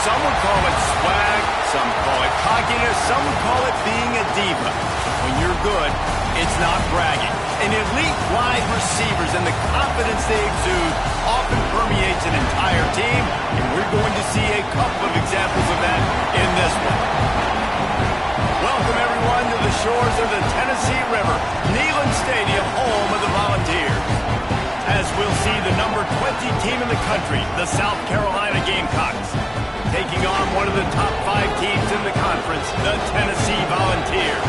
Some would call it swag, some call it cockiness, some would call it being a diva. When you're good, it's not bragging. And elite wide receivers and the confidence they exude often permeates an entire team, and we're going to see a couple of examples of that in this one. Welcome, everyone, to the shores of the Tennessee River, Neyland Stadium, home of the Volunteers. As we'll see the number 20 team in the country, the South Carolina Gamecocks, taking on one of the top 5 teams in the conference, the Tennessee Volunteers.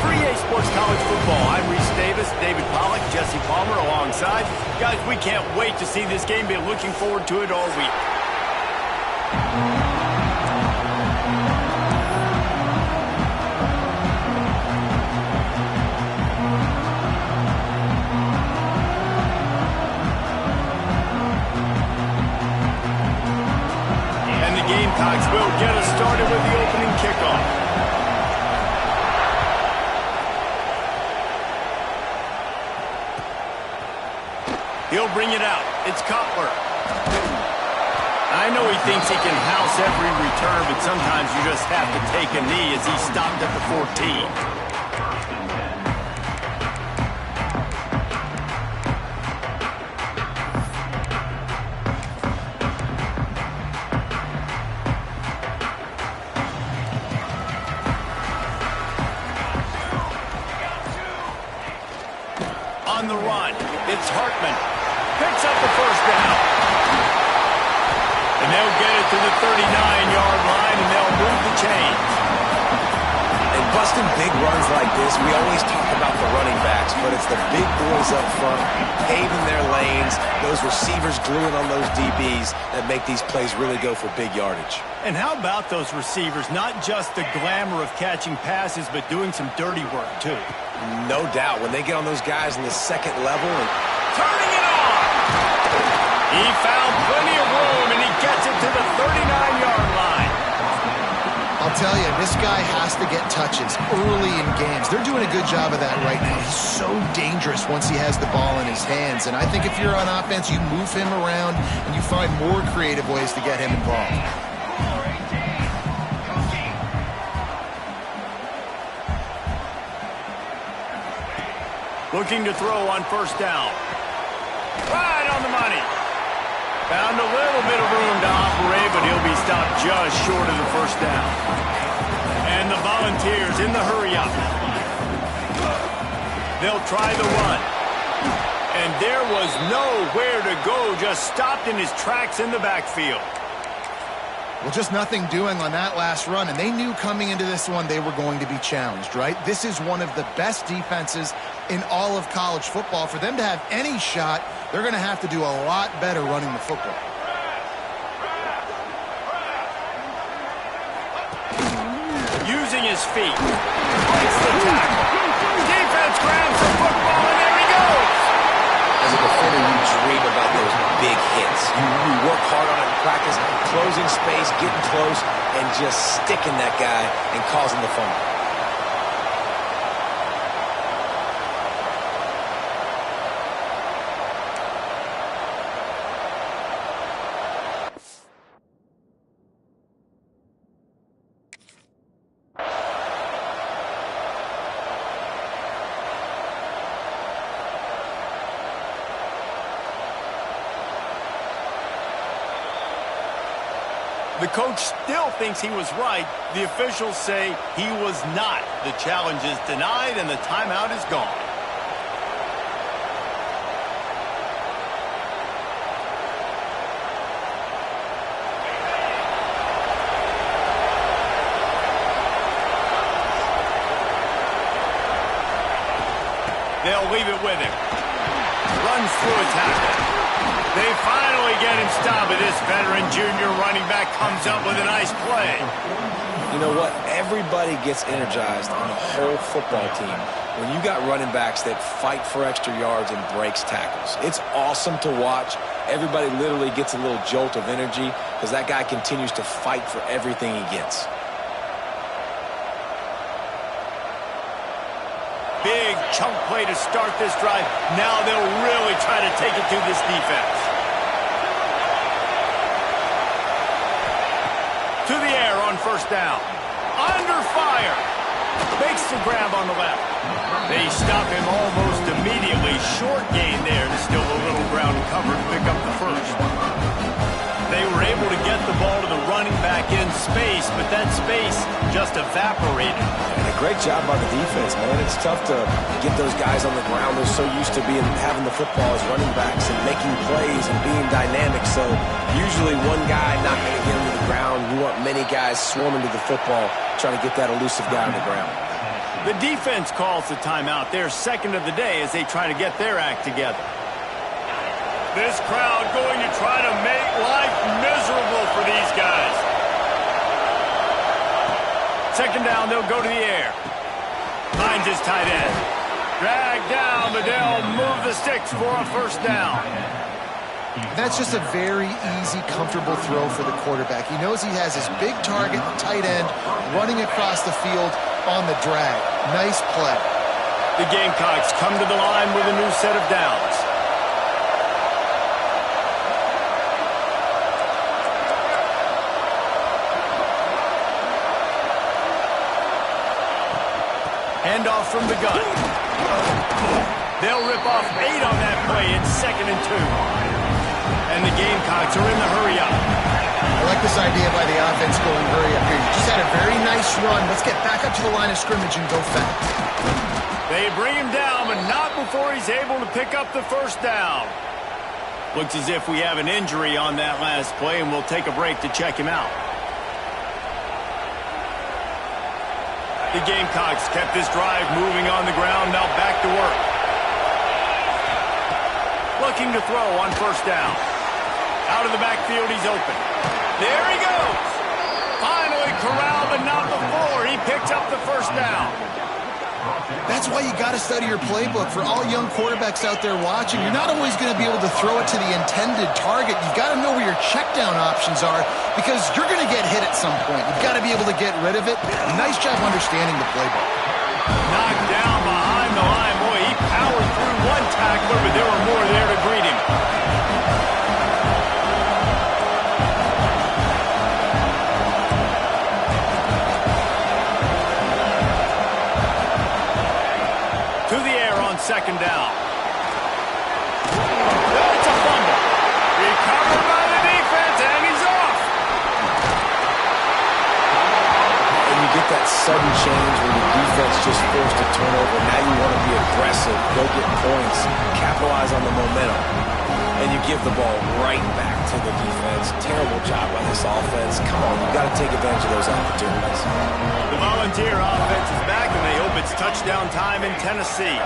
For EA Sports College Football, I'm Reese Davis, David Pollack, Jesse Palmer alongside. Guys, we can't wait to see this game. Been looking forward to it all week. Gamecocks will get us started with the opening kickoff. He'll bring it out. It's Cutler. I know he thinks he can house every return, but sometimes you just have to take a knee as he stopped at the 14. On the run, it's Hartman. Picks up the first down. And they'll get it to the 39-yard line, and they'll move the chains. And busting big runs like this, we always talk about the running backs, but it's the big boys up front, paving their lanes, those receivers gluing on those DBs that make these plays really go for big yardage. And how about those receivers? Not just the glamour of catching passes, but doing some dirty work, too. No doubt. When they get on those guys in the second level. Turning it on! He found plenty of room, and he gets it to the 39-yard line. I'll tell you, this guy has to get touches early in games. They're doing a good job of that right now. He's so dangerous once he has the ball in his hands. And I think if you're on offense, you move him around, and you find more creative ways to get him involved. Looking to throw on first down. Right on the money. Found a little bit of room to operate, but he'll be stopped just short of the first down. And the Volunteers in the hurry-up. They'll try the run. And there was nowhere to go, just stopped in his tracks in the backfield. Well, just nothing doing on that last run, and they knew coming into this one they were going to be challenged, right? This is one of the best defenses in all of college football. For them to have any shot, they're going to have to do a lot better running the football. Using his feet. Breaks the tackle. Defense grabs the football, and there he goes. As a defender, you dream about those big hits. You work hard on it in practice, closing space, getting close, and just sticking that guy and causing the fumble. The coach still thinks he was right. The officials say he was not. The challenge is denied, and the timeout is gone. They'll leave it with him. Runs through a tackle. They finally get him stopped, but this veteran junior running back comes up with a nice play. You know what? Everybody gets energized on the whole football team when you got running backs that fight for extra yards and breaks tackles. It's awesome to watch. Everybody literally gets a little jolt of energy because that guy continues to fight for everything he gets. Big chunk play to start this drive. Now they'll really try to take it to this defense. To the air on first down. Under fire. Makes the grab on the left. They stop him almost immediately. Short gain there, and still a little ground covered to pick up the first. They were able to get the ball to the running back in space, but that space just evaporated. And a great job by the defense, man. It's tough to get those guys on the ground. They're so used to having the football as running backs and making plays and being dynamic. So usually one guy not going to get him to the ground. You want many guys swarming to the football, trying to get that elusive guy on the ground. The defense calls the timeout, their second of the day, as they try to get their act together. This crowd going to try to make life miserable for these guys. Second down, they'll go to the air. Finds his tight end. Drag down, but they'll move the sticks for a first down. That's just a very easy, comfortable throw for the quarterback. He knows he has his big target, the tight end, running across the field on the drag. Nice play. The Gamecocks come to the line with a new set of downs. Handoff from the gun. They'll rip off 8 on that play. It's 2nd and 2. And the Gamecocks are in the hurry up. I like this idea by the offense going hurry up here. You just had a very nice run. Let's get back up to the line of scrimmage and go fast. They bring him down, but not before he's able to pick up the first down. Looks as if we have an injury on that last play, and we'll take a break to check him out. The Gamecocks kept this drive moving on the ground, now back to work. Looking to throw on first down. Out of the backfield, he's open. There he goes. Finally corralled, but not before he picked up the first down. That's why you got to study your playbook. For all young quarterbacks out there watching, you're not always going to be able to throw it to the intended target. You've got to know where your check down options are because you're going to get hit at some point. You've got to be able to get rid of it. Nice job understanding the playbook. Knocked down behind the line. Boy, he powered through one tackler, but there were more there to greet him. To the air on second down. That's a fumble. Recovered by the defense, and he's off. And you get that sudden change when the defense just forced a turnover. Now you want to be aggressive, go get points, capitalize on the momentum. And you give the ball right back to the defense. Terrible job by this offense. Come on, you got to take advantage of those opportunities. The Volunteer offense is back, and they hope it's touchdown time in Tennessee.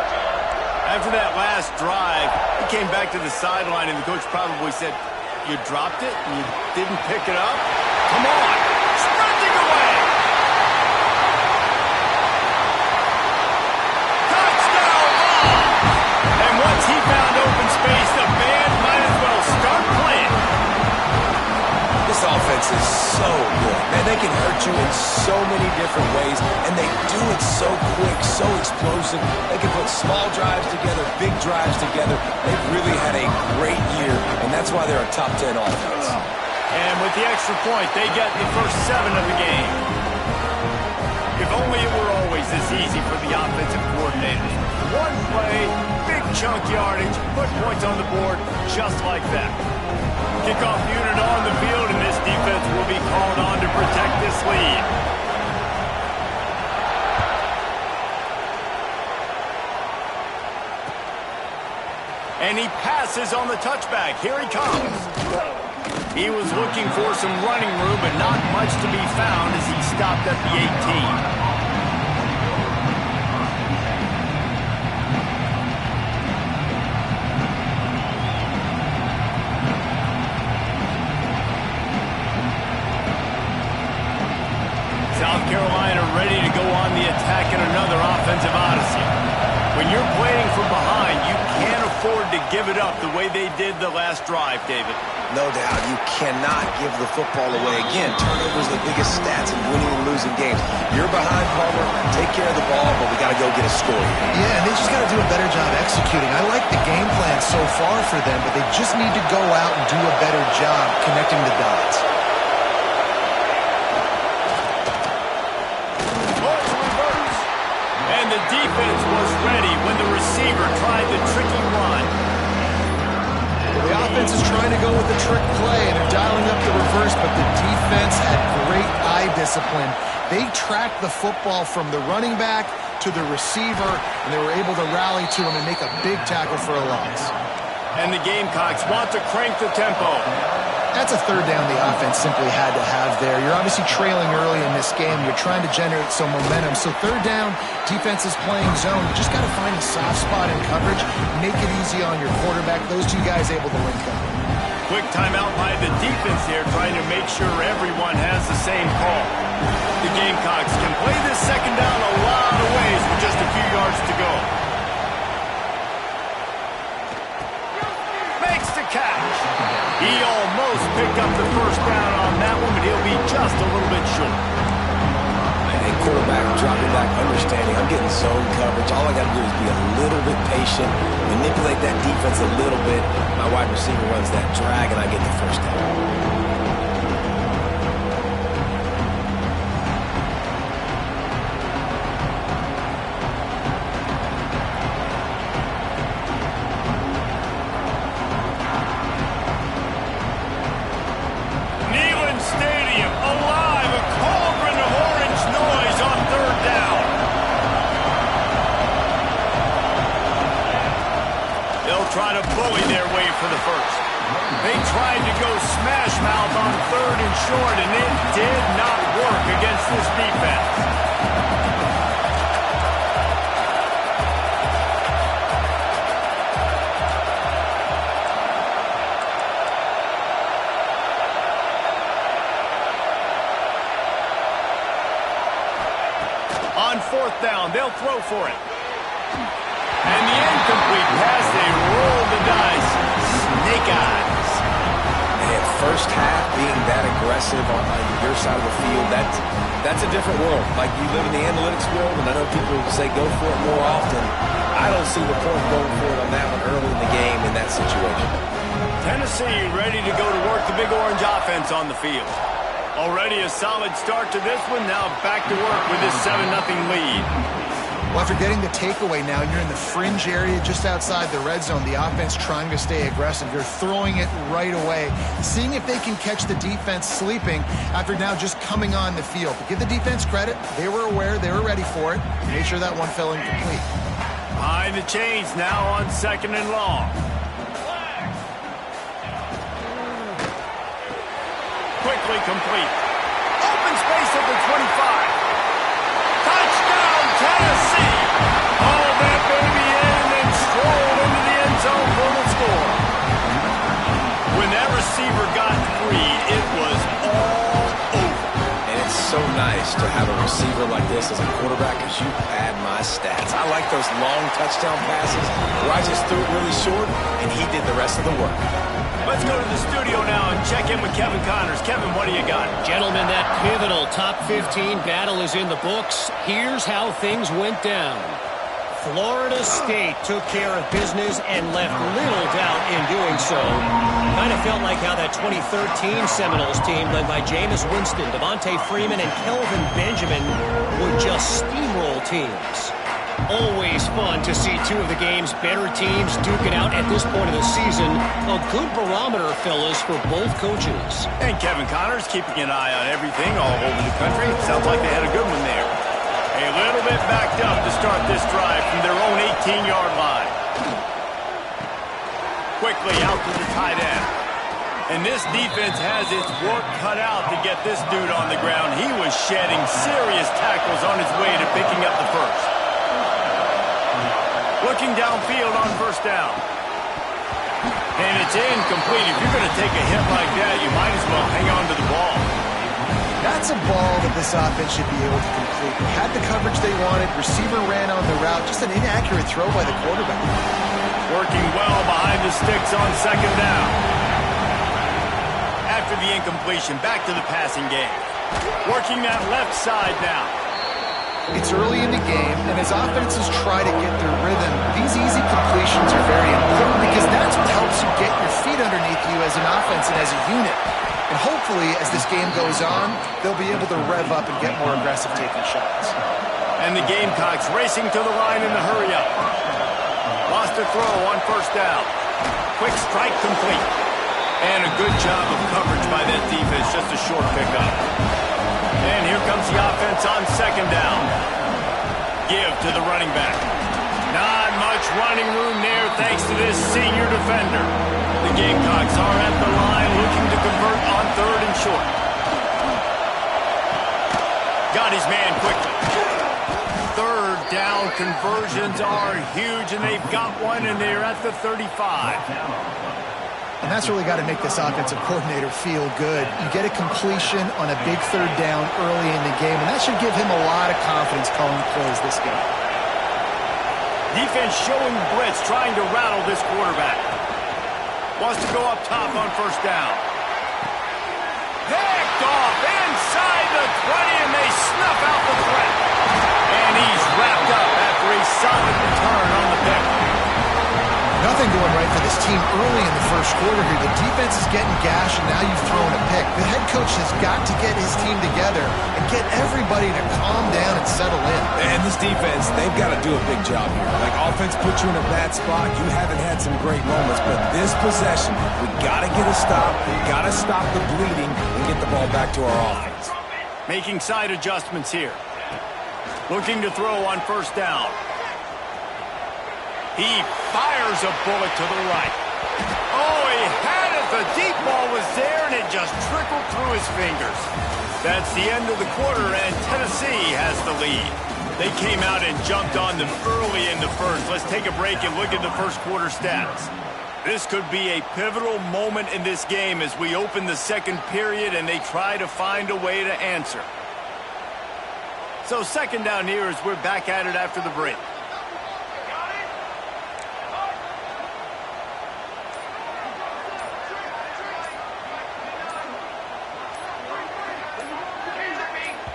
After that last drive, he came back to the sideline, and the coach probably said, "You dropped it and you didn't pick it up? Come on, sprinting away!" Touchdown ball! And once he found open space, the band might as well start playing. This offense is so good. Man, they can hurt you in so many different ways, and they do it so quick, so explosive. They can put small drives together, big drives together. They've really had a great year, and that's why they're a top 10 offense. And with the extra point, they get the first 7 of the game. If only it were always this easy for the offensive coordinators. One play, big chunk yardage, put points on the board just like that. Kickoff unit on the field, and this defense will be called on to protect this lead. And he passes on the touchback. Here he comes. He was looking for some running room, but not much to be found as he stopped at the 18. South Carolina ready to go on the attack in another offensive odyssey. When you're playing from behind, you can't afford to give it up the way they did the last drive, David. No doubt, you cannot give the football away. Again, turnovers are the biggest stats in winning and losing games. You're behind, Palmer, take care of the ball, but we got to go get a score. Yeah, and they just got to do a better job executing. I like the game plan so far for them, but they just need to go out and do a better job connecting the dots. trick play, and they're dialing up the reverse, but the defense had great eye discipline. They tracked the football from the running back to the receiver, and they were able to rally to him and make a big tackle for a loss. And the Gamecocks want to crank the tempo. That's a third down the offense simply had to have there. You're obviously trailing early in this game. You're trying to generate some momentum. So third down, defense is playing zone. You just got to find a soft spot in coverage, make it easy on your quarterback. Those two guys able to link up. Quick timeout by the defense here, trying to make sure everyone has the same call. The Gamecocks can play this second down a lot of ways with just a few yards to go. Makes the catch. He almost picked up the first down on that one, but he'll be just a little bit short. And quarterback dropping back, understanding I'm getting zone coverage. All I got to do is be a little bit patient, manipulate that defense a little bit. My wide receiver runs that drag, and I get the first down. Try to bully their way for the first. They tried to go smash mouth on third and short, and it did not work against this defense. On fourth down, they'll throw for it. And the incomplete pass, they roll the dice. Snake eyes. And first half being that aggressive on your side of the field, that's a different world. Like, you live in the analytics world, and I know people say go for it more often. I don't see the point going for it on that one early in the game in that situation. Tennessee ready to go to work the Big Orange offense on the field. Already a solid start to this one. Now back to work with this 7-0 lead. Well, after getting the takeaway now, you're in the fringe area just outside the red zone. The offense trying to stay aggressive. You're throwing it right away, seeing if they can catch the defense sleeping after now just coming on the field. But give the defense credit. They were aware. They were ready for it. Made sure that one fell incomplete. Behind the chains now on second and long. Quickly complete. Open space at the 25. Touchdown, Tennessee! Hauled that baby in and then strolled into the end zone for the score. When that receiver got free, it was all over. And it's so nice to have a receiver like this as a quarterback because you pad my stats. I like those long touchdown passes where I just threw it really short and he did the rest of the work. Let's go to the studio now and check in with Kevin Connors. Kevin, what do you got? Gentlemen, that pivotal top 15 battle is in the books. Here's how things went down. Florida State took care of business and left little doubt in doing so. Kind of felt like how that 2013 Seminoles team led by Jameis Winston, Devontae Freeman, and Kelvin Benjamin would just steamroll teams. Always fun to see two of the game's better teams duke it out at this point of the season. A good barometer, fellas, for both coaches. And Kevin Connors keeping an eye on everything all over the country. Sounds like they had a good one there. A little bit backed up to start this drive from their own 18-yard line. Quickly out to the tight end. And this defense has its work cut out to get this dude on the ground. He was shedding serious tackles on his way to picking up the first. Looking downfield on first down. And it's incomplete. If you're going to take a hit like that, you might as well hang on to the ball. That's a ball that this offense should be able to complete. They had the coverage they wanted. Receiver ran on the route. Just an inaccurate throw by the quarterback. Working well behind the sticks on second down. After the incompletion, back to the passing game. Working that left side now. It's early in the game, and as offenses try to get their rhythm, these easy completions are very important because that's what helps you get your feet underneath you as an offense and as a unit. And hopefully, as this game goes on, they'll be able to rev up and get more aggressive taking shots. And the Gamecocks racing to the line in the hurry-up. Lost a throw on first down. Quick strike complete. And a good job of coverage by that defense, just a short pickup. And here comes the offense on second down. Give to the running back. Not much running room there thanks to this senior defender. The Gamecocks are at the line looking to convert on third and short. Got his man quickly. Third down conversions are huge, and they've got one, and they're at the 35. And that's really got to make this offensive coordinator feel good. You get a completion on a big third down early in the game, and that should give him a lot of confidence calling plays this game. Defense showing blitz, trying to rattle this quarterback. Wants to go up top on first down. Picked off inside the 20, and they snuff out the threat. And he's wrapped up after a solid return on the pick. Nothing going right for this team early in the first quarter here. The defense is getting gashed, and now you've thrown a pick. The head coach has got to get his team together and get everybody to calm down and settle in. And this defense, they've got to do a big job here. Like, offense put you in a bad spot. You haven't had some great moments, but this possession, we got to get a stop. We got to stop the bleeding and get the ball back to our offense. Making side adjustments here. Looking to throw on first down. He fires a bullet to the right. Oh, he had it. The deep ball was there, and it just trickled through his fingers. That's the end of the quarter, and Tennessee has the lead. They came out and jumped on them early in the first. Let's take a break and look at the first quarter stats. This could be a pivotal moment in this game as we open the second period and they try to find a way to answer. So second down here as we're back at it after the break.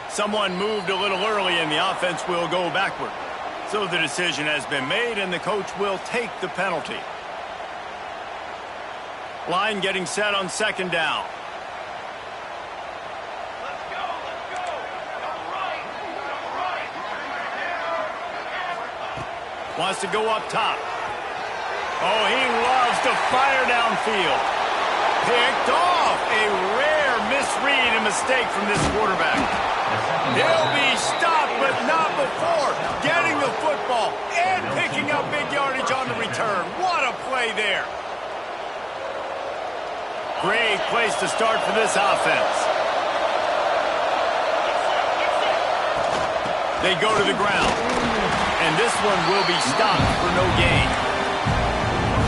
Someone moved a little early and the offense will go backward. So the decision has been made and the coach will take the penalty. Line getting set on second down. Wants to go up top. Oh, he loves to fire downfield. Picked off. A rare misread and mistake from this quarterback. He'll be stopped, but not before getting the football and picking up big yardage on the return. What a play there. Great place to start for this offense. They go to the ground. And this one will be stopped for no gain.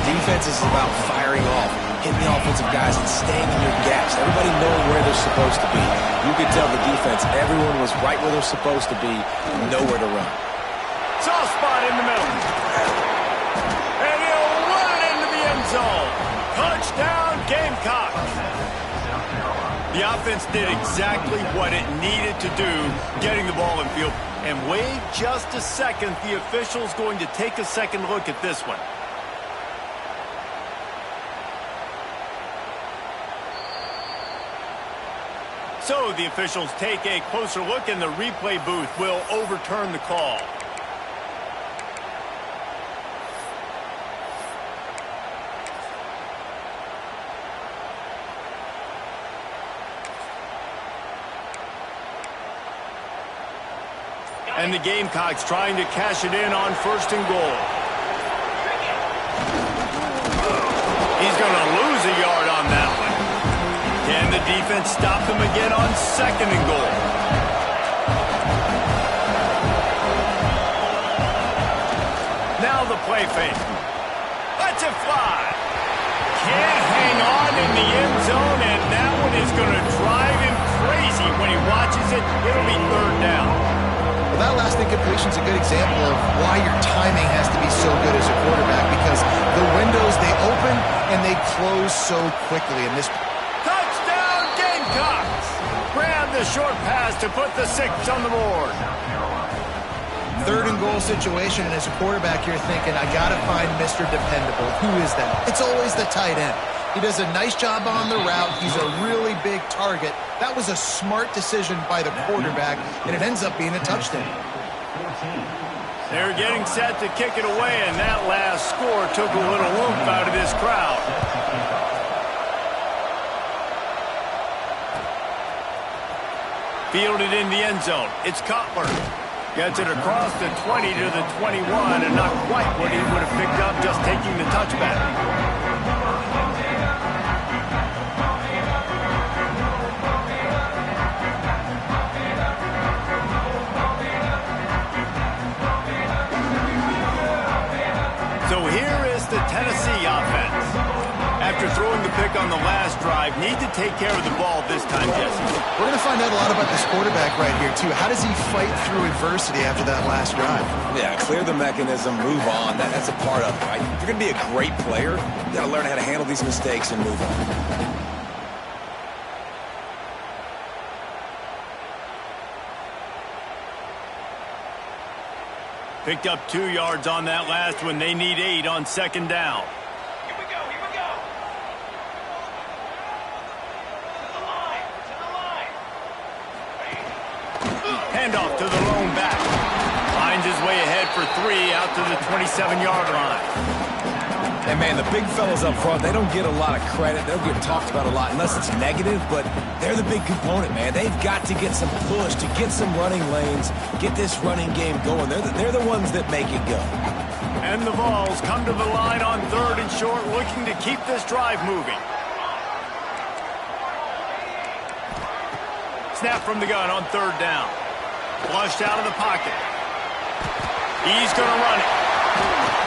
Defense is about firing off, hitting the offensive guys and staying in your gaps. Everybody knowing where they're supposed to be. You could tell the defense, everyone was right where they're supposed to be, nowhere to run. Soft spot in the middle. And he'll run it into the end zone. Touchdown, Gamecocks. The offense did exactly what it needed to do, getting the ball in field. And wait just a second, the official's going to take a second look at this one. So the officials take a closer look and the replay booth will overturn the call. And the Gamecocks trying to cash it in on first and goal. He's going to lose a yard on that one. Can the defense stop them again on second and goal? Now the play fake. Lets it fly. Can't hang on in the end zone, and that one is going to drive him crazy when he watches it. It'll be third down. Well, that last incompletion is a good example of why your timing has to be so good as a quarterback, because the windows, they open and they close so quickly. And this touchdown, Gamecocks! Grab the short pass to put the 6 on the board. Third and goal situation, and as a quarterback, you're thinking, I got to find Mr. Dependable. Who is that? It's always the tight end. He does a nice job on the route. He's a really big target. That was a smart decision by the quarterback, and it ends up being a touchdown. They're getting set to kick it away, and that last score took a little oomph out of this crowd. Fielded in the end zone. It's Cutler. Gets it across the 20 to the 21, and not quite what he would have picked up just taking the touchback. So here is the Tennessee offense. After throwing the pick on the last drive, need to take care of the ball this time, Jesse. We're going to find out a lot about this quarterback right here, too. How does he fight through adversity after that last drive? Yeah, clear the mechanism, move on. That's a part of it, right? If you're going to be a great player, you got to learn how to handle these mistakes and move on. Picked up 2 yards on that last one. They need 8 on second down. Here we go. To the line. Handoff to the lone back. Finds his way ahead for 3 out to the 27-yard line. And, man, the big fellas up front, they don't get a lot of credit. They don't get talked about a lot unless it's negative, but they're the big component, man. They've got to get some push, to get some running lanes, get this running game going. They're the ones that make it go. And the Vols come to the line on 3rd and short, looking to keep this drive moving. Snap from the gun on 3rd down. Flushed out of the pocket. He's going to run it.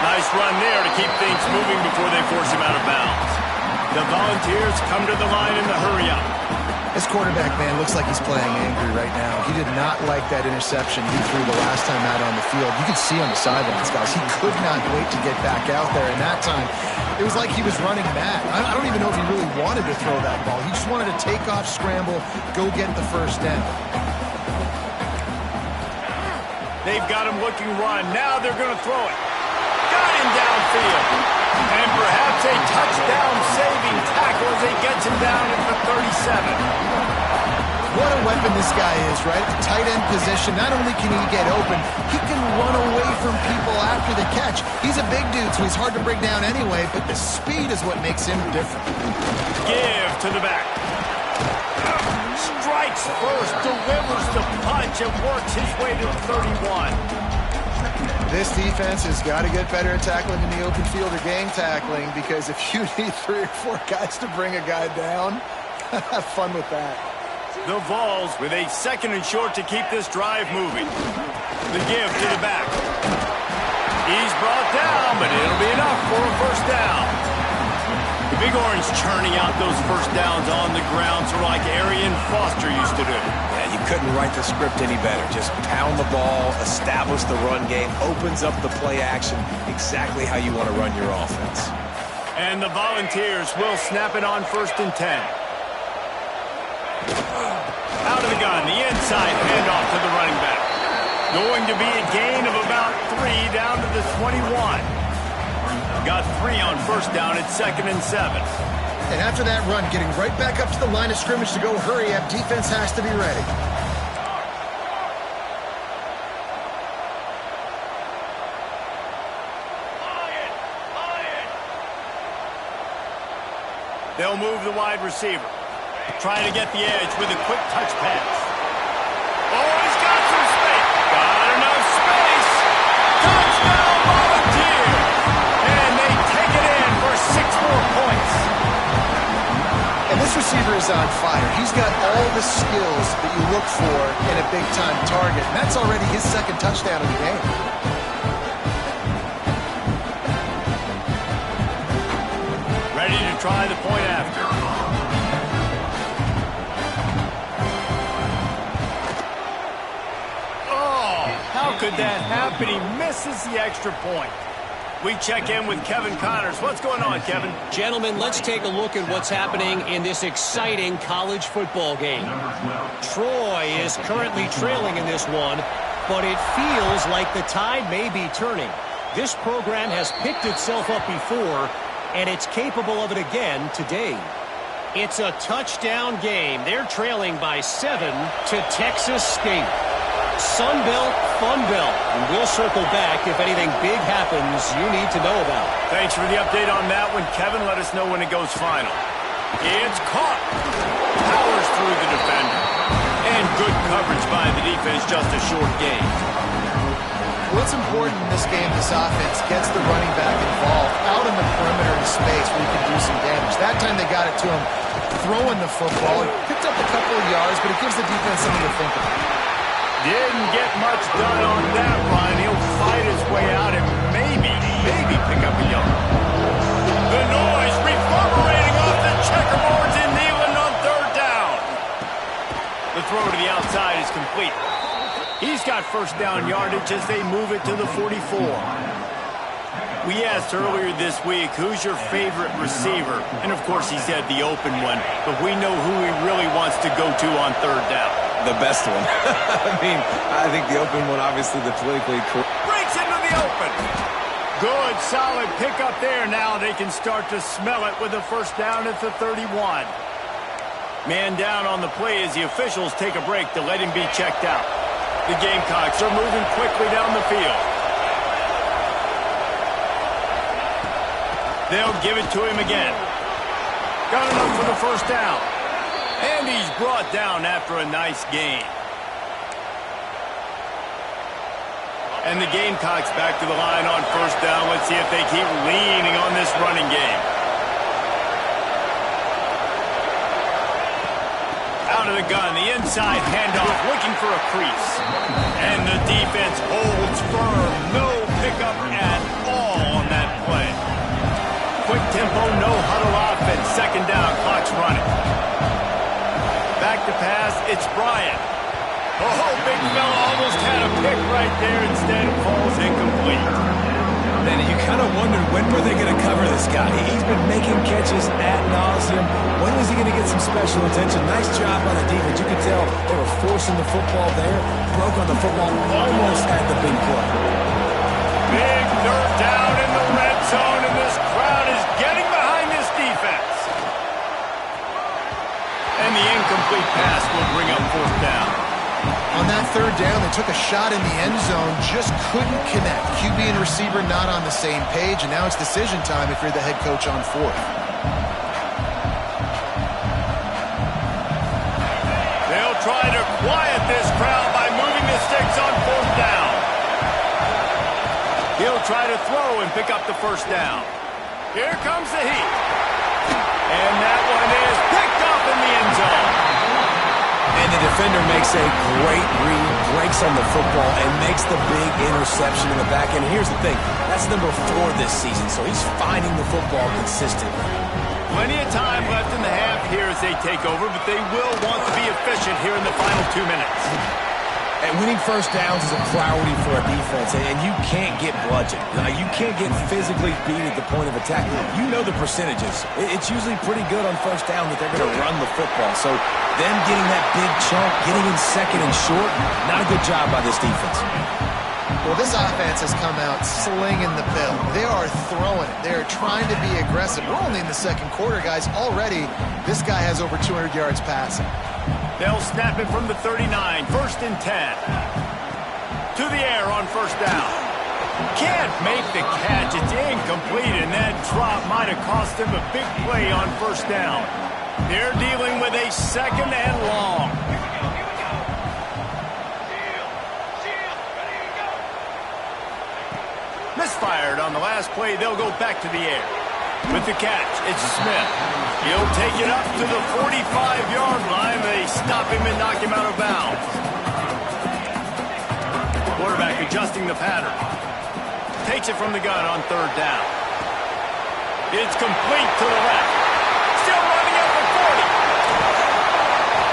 Nice run there to keep things moving before they force him out of bounds. The Volunteers come to the line in the hurry-up. This quarterback, man, looks like he's playing angry right now. He did not like that interception he threw the last time out on the field. You could see on the sidelines, guys. He could not wait to get back out there. And that time, it was like he was running mad. I don't even know if he really wanted to throw that ball. He just wanted to take off, scramble, go get the first down. They've got him looking run. Now they're going to throw it. Got him downfield. And perhaps a touchdown-saving tackle as he gets him down at the 37. What a weapon this guy is, right? At the tight end position, not only can he get open, he can run away from people after the catch. He's a big dude, so he's hard to bring down anyway, but the speed is what makes him different. Give to the back. Strikes first, delivers the punch, and works his way to the 31. This defense has got to get better at tackling in the open field or game tackling, because if you need 3 or 4 guys to bring a guy down, have fun with that. The Vols with a 2nd and short to keep this drive moving. The give to the back. He's brought down, but it'll be enough for a first down. The Big Orange churning out those first downs on the ground, sort of like Arian Foster used to do. Yeah, you couldn't write the script any better. Just pound the ball, establish the run game, opens up the play action, exactly how you want to run your offense. And the Volunteers will snap it on 1st and 10. Out of the gun, the inside handoff to the running back. Going to be a gain of about 3 down to the 21. Got 3 on first down at 2nd and 7. And after that run, getting right back up to the line of scrimmage to go hurry up, defense has to be ready. They'll move the wide receiver. Trying to get the edge with a quick touch pass. Oh, he's got some space. Got enough space. Touchdown, Volunteers. And they take it in for 6 more points. And this receiver is on fire. He's got all the skills that you look for in a big-time target. And that's already his 2nd touchdown of the game. Ready to try the point after. Oh, how could that happen? He misses the extra point. We check in with Kevin Connors. What's going on, Kevin? Gentlemen, let's take a look at what's happening in this exciting college football game. Troy is currently trailing in this one, but it feels like the tide may be turning. This program has picked itself up before, and it's capable of it again today. It's a touchdown game. They're trailing by 7 to Texas State. Sun Belt, Fun Belt. And we'll circle back if anything big happens you need to know about. Thanks for the update on that one, Kevin. Let us know when it goes final. It's caught. Powers through the defender. And good coverage. defense just a short gain. What's important in this game, this offense gets the running back involved out in the perimeter in space where he can do some damage. That time they got it to him throwing the football. It picked up a couple of yards, but it gives the defense something to think about. Didn't get much done on that run. He'll fight his way out and maybe pick up a yard. The noise reverberating off the checkerboards in Neyland on third down. The throw to the outside is complete. He's got first down yardage as they move it to the 44. We asked earlier this week, who's your favorite receiver? And, of course, he said the open one, but we know who he really wants to go to on third down. The best one. I think the open one, obviously the politically correct. Breaks into the open. Good, solid pickup there. Now they can start to smell it with a first down at the 31. Man down on the play as the officials take a break to let him be checked out. The Gamecocks are moving quickly down the field. They'll give it to him again. Got enough for the first down. And he's brought down after a nice gain. And the Gamecocks back to the line on first down. Let's see if they keep leaning on this running game. Out of the gun, the inside handoff, looking for a crease. And the defense holds firm. No pickup at all on that play. Quick tempo, no huddle offense. Second down, clock's running. Back to pass, it's Bryant. Oh, big fella almost had a pick right there. Instead, it falls incomplete. And you kind of wondered, when were they going to cover this guy? He's been making catches ad nauseum. When was he going to get some special attention? Nice job on the defense. You could tell they were forcing the football there. Broke on the football, almost had the big play. Big third down in the red zone, and this crowd is getting behind this defense. And the incomplete pass will bring up fourth down. On that third down, they took a shot in the end zone, just couldn't connect. QB and receiver not on the same page, and now it's decision time if you're the head coach on fourth. They'll try to quiet this crowd by moving the sticks on fourth down. He'll try to throw and pick up the first down. Here comes the heat. And that one is picked up in the end zone. And the defender makes a great read, breaks on the football, and makes the big interception in the back end. Here's the thing, that's number 4 this season, so he's finding the football consistently. Plenty of time left in the half here as they take over, but they will want to be efficient here in the final 2 minutes. And winning first downs is a priority for a defense, and you can't get bludgeoned. You can't get physically beat at the point of attack. You know the percentages. It's usually pretty good on first down that they're going to run the football. So them getting that big chunk, getting in second and short, not a good job by this defense. Well, this offense has come out slinging the pill. They are throwing it. They are trying to be aggressive. We're only in the second quarter, guys. Already, this guy has over 200 yards passing. They'll snap it from the 39, first and 10. To the air on first down. Can't make the catch. It's incomplete, and that drop might have cost them a big play on first down. They're dealing with a second and long. Misfired on the last play. They'll go back to the air. With the catch, it's Smith. He'll take it up to the 45-yard line. They stop him and knock him out of bounds. Quarterback adjusting the pattern. Takes it from the gun on third down. It's complete to the left. Still running up the 40.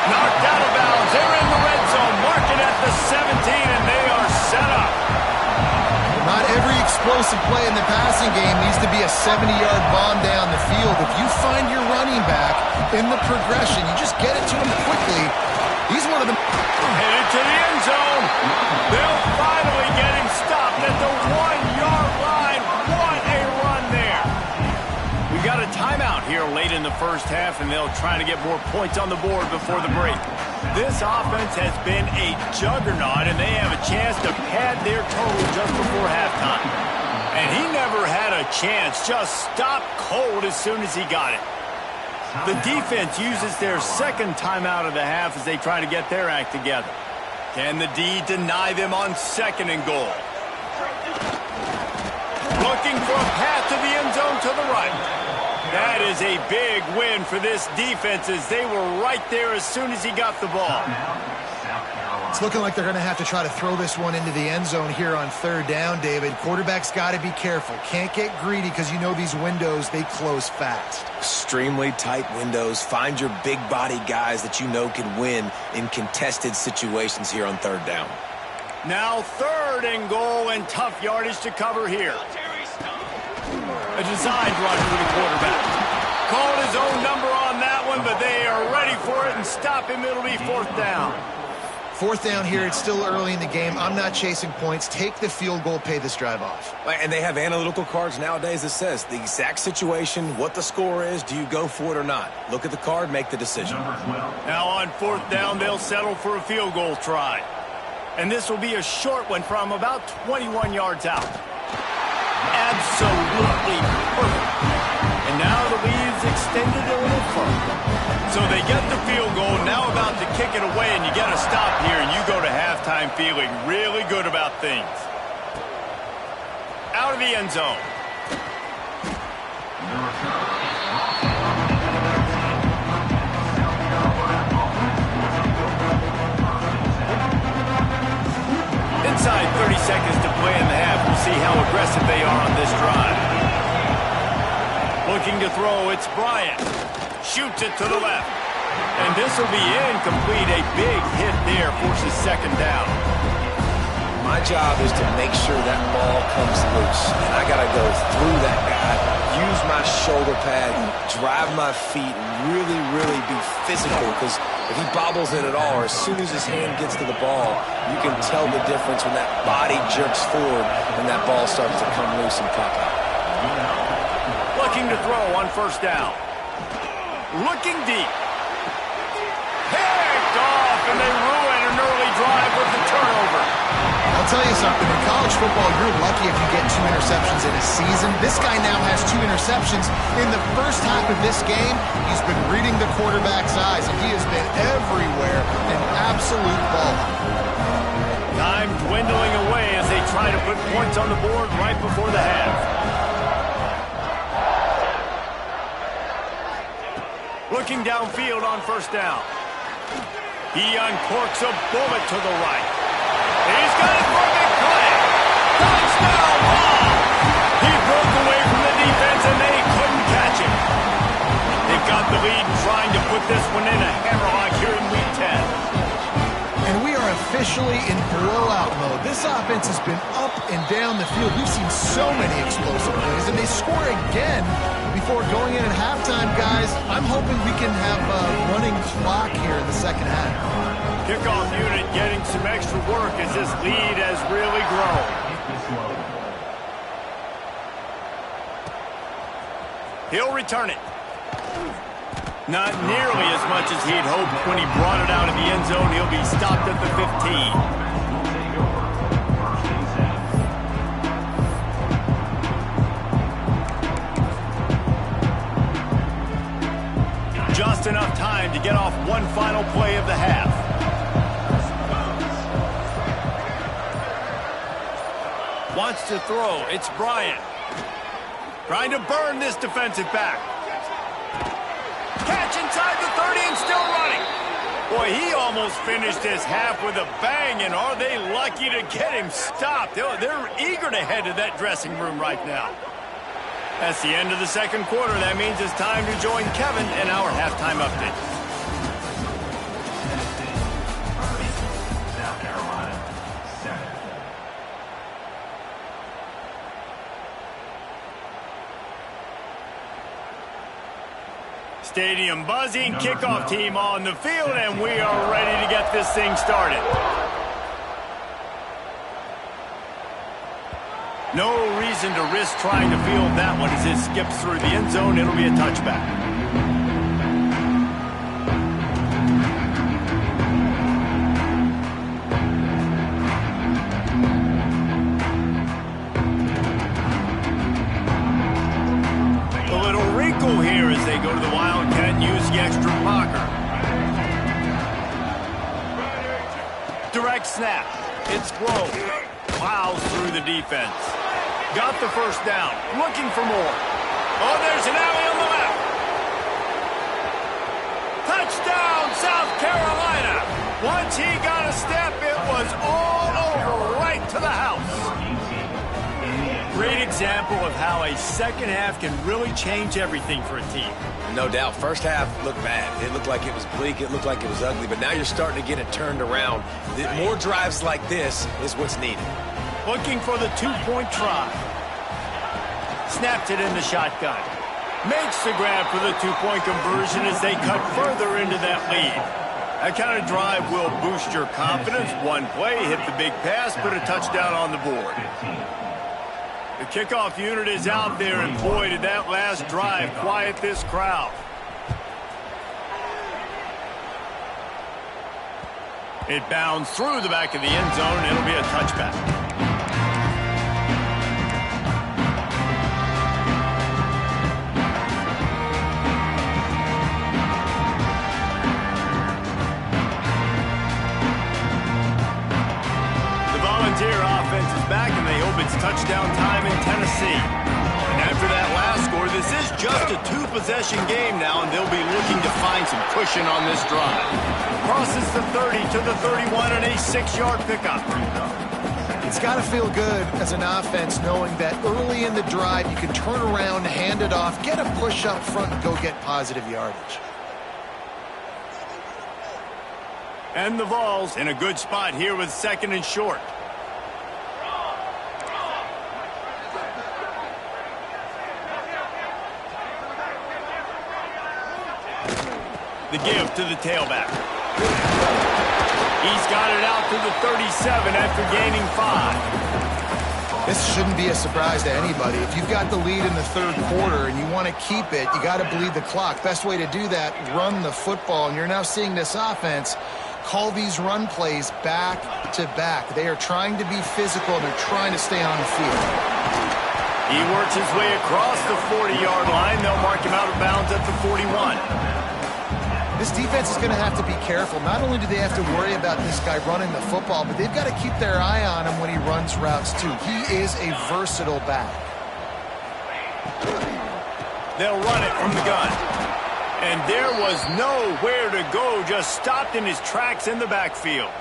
Knocked out of bounds. They're in the red zone. Marking at the 17, and they are set up. Not every explosive play in the passing game needs to be a 70-yard bomb down the field. If you find your running back in the progression, you just get it to him quickly. He's one of the... Headed to the end zone. They'll finally get him stopped at the 1-yard line. What a run there. We got a timeout here late in the first half, and they'll try to get more points on the board before the break. This offense has been a juggernaut, and they have a chance to pad their total just before halftime. And he never had a chance, just stopped cold as soon as he got it. The defense uses their second timeout of the half as they try to get their act together. Can the D deny them on 2nd and goal? Looking for a path to the end zone to the right. That is a big win for this defense as they were right there as soon as he got the ball. It's looking like they're going to have to try to throw this one into the end zone here on 3rd down, David. Quarterback's got to be careful. Can't get greedy because you know these windows, they close fast. Extremely tight windows. Find your big body guys that you know can win in contested situations here on 3rd down. Now 3rd and goal and tough yardage to cover here. A designed run for the quarterback. Called his own number on that one, but they are ready for it and stop him. It'll be 4th down. 4th down here. It's still early in the game. I'm not chasing points. Take the field goal, pay this drive off. And they have analytical cards nowadays that says the exact situation, what the score is, do you go for it or not? Look at the card, make the decision. Now on 4th down, they'll settle for a field goal try. And this will be a short one from about 21 yards out. Absolutely perfect. And now the lead's extended a little further. So they get the field goal, now about to kick it away, and you got to stop here, and you go to halftime feeling really good about things. Out of the end zone. Inside 30 seconds to play in the half. We'll see how aggressive they are on this drive. Looking to throw, it's Bryant. Shoots it to the left. And this will be incomplete. A big hit there forces 2nd down. My job is to make sure that ball comes loose. And I got to go through that guy, use my shoulder pad, drive my feet, really, really be physical. Because if he bobbles it at all, or as soon as his hand gets to the ball, you can tell the difference when that body jerks forward and that ball starts to come loose and pop out. Looking to throw on 1st down. Looking deep. Picked off, and they ruin an early drive with the turnover. I'll tell you something. In college football, you're lucky if you get 2 interceptions in a season. This guy now has 2 interceptions. In the first half of this game, he's been reading the quarterback's eyes, and he has been everywhere, an absolute ball. Time dwindling away as they try to put points on the board right before the half. Looking downfield on 1st down. He uncorks a bullet to the right. He's got it for a big play. Touchdown ball. He broke away from the defense and they couldn't catch him. They've got the lead trying to put this one in a hammerlock here in Week 10. And we are officially in blowout mode. This offense has been up and down the field. We've seen so many explosive plays, and they score again before going in at halftime, guys. I'm hoping we can have a running clock here in the 2nd half. Kickoff unit getting some extra work as this lead has really grown. He'll return it. Not nearly as much as he'd hoped when he brought it out of the end zone. He'll be stopped at the 15. Just enough time to get off one final play of the half. Wants to throw. It's Bryant. Trying to burn this defensive back. Catch inside the 30 and still running. Boy, he almost finished his half with a bang, and are they lucky to get him stopped? They're eager to head to that dressing room right now. That's the end of the 2nd quarter. That means it's time to join Kevin in our halftime update. Stadium buzzing, kickoff team on the field, and we are ready to get this thing started. No reason to risk trying to field that one as it skips through the end zone. It'll be a touchback. Here as they go to the Wildcat and use the extra blocker. Direct snap. It's Grove. Plows through the defense. Got the first down. Looking for more. Oh, there's an alley on the left. Touchdown, South Carolina. Once he got a step, it was all over right to the house. Great example of how a second half can really change everything for a team. No doubt. First half looked bad. It looked like it was bleak. It looked like it was ugly. But now you're starting to get it turned around. More drives like this is what's needed. Looking for the two-point try. Snapped it in the shotgun. Makes the grab for the two-point conversion as they cut further into that lead. That kind of drive will boost your confidence. One play, hit the big pass, put a touchdown on the board. The kickoff unit is out there, and boy, did that last drive quiet this crowd. It bounds through the back of the end zone, and it'll be a touchback. Volunteer offense is back, and they hope it's touchdown time in Tennessee. And after that last score, this is just a two-possession game now, and they'll be looking to find some cushion on this drive. Crosses the 30 to the 31 and a 6-yard pickup. It's got to feel good as an offense knowing that early in the drive you can turn around, hand it off, get a push up front, and go get positive yardage. And the Vols in a good spot here with second and short. The give to the tailback. He's got it out to the 37 after gaining 5. This shouldn't be a surprise to anybody. If you've got the lead in the third quarter and you want to keep it, you got to bleed the clock. Best way to do that, run the football. And you're now seeing this offense call these run plays back to back. They are trying to be physical, and they're trying to stay on the field. He works his way across the 40-yard line. They'll mark him out of bounds at the 41. This defense is going to have to be careful. Not only do they have to worry about this guy running the football, but they've got to keep their eye on him when he runs routes too. He is a versatile back. They'll run it from the gun. And there was nowhere to go, just stopped in his tracks in the backfield.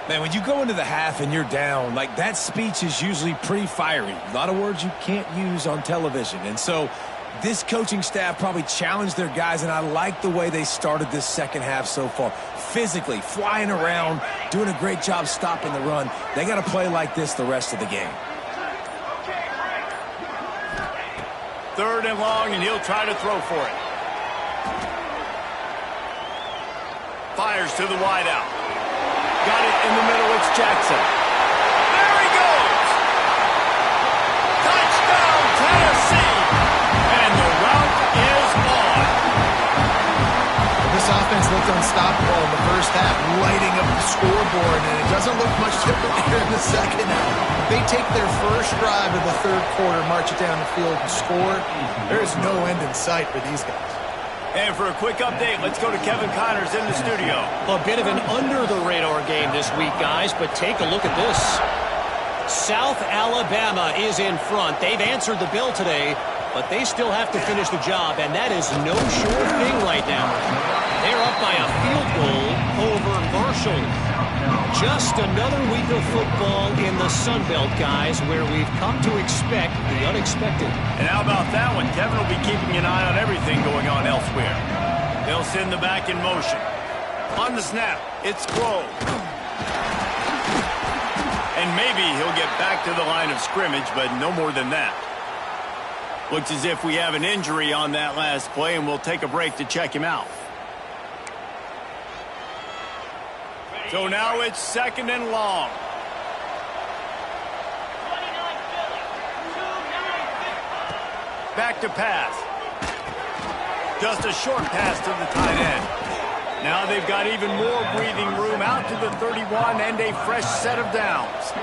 Man, when you go into the half and you're down, like, that speech is usually pretty fiery. A lot of words you can't use on television. And so this coaching staff probably challenged their guys, and I like the way they started this second half so far. Physically, flying around, doing a great job stopping the run. They got to play like this the rest of the game. Third and long, and he'll try to throw for it. Fires to the wideout. Got it in the middle. It's Jackson. There he goes. Touchdown, Tennessee. And the route is on. This offense looked unstoppable in the first half, lighting up the scoreboard, and it doesn't look much different here in the second half. They take their first drive of the third quarter, march it down the field, and score. There is no end in sight for these guys. And for a quick update, let's go to Kevin Connors in the studio. A bit of an under-the-radar game this week, guys, but take a look at this. South Alabama is in front. They've answered the bell today, but they still have to finish the job, and that is no sure thing right now. They're up by a field goal over Marshall. Just another week of football in the Sun Belt, guys, where we've come to expect the unexpected. And how about that one? Kevin will be keeping an eye on everything going on elsewhere. They'll send the back in motion. On the snap, it's Grove. And maybe he'll get back to the line of scrimmage, but no more than that. Looks as if we have an injury on that last play, and we'll take a break to check him out. So now it's second and long. Back to pass. Just a short pass to the tight end. Now they've got even more breathing room out to the 31 and a fresh set of downs.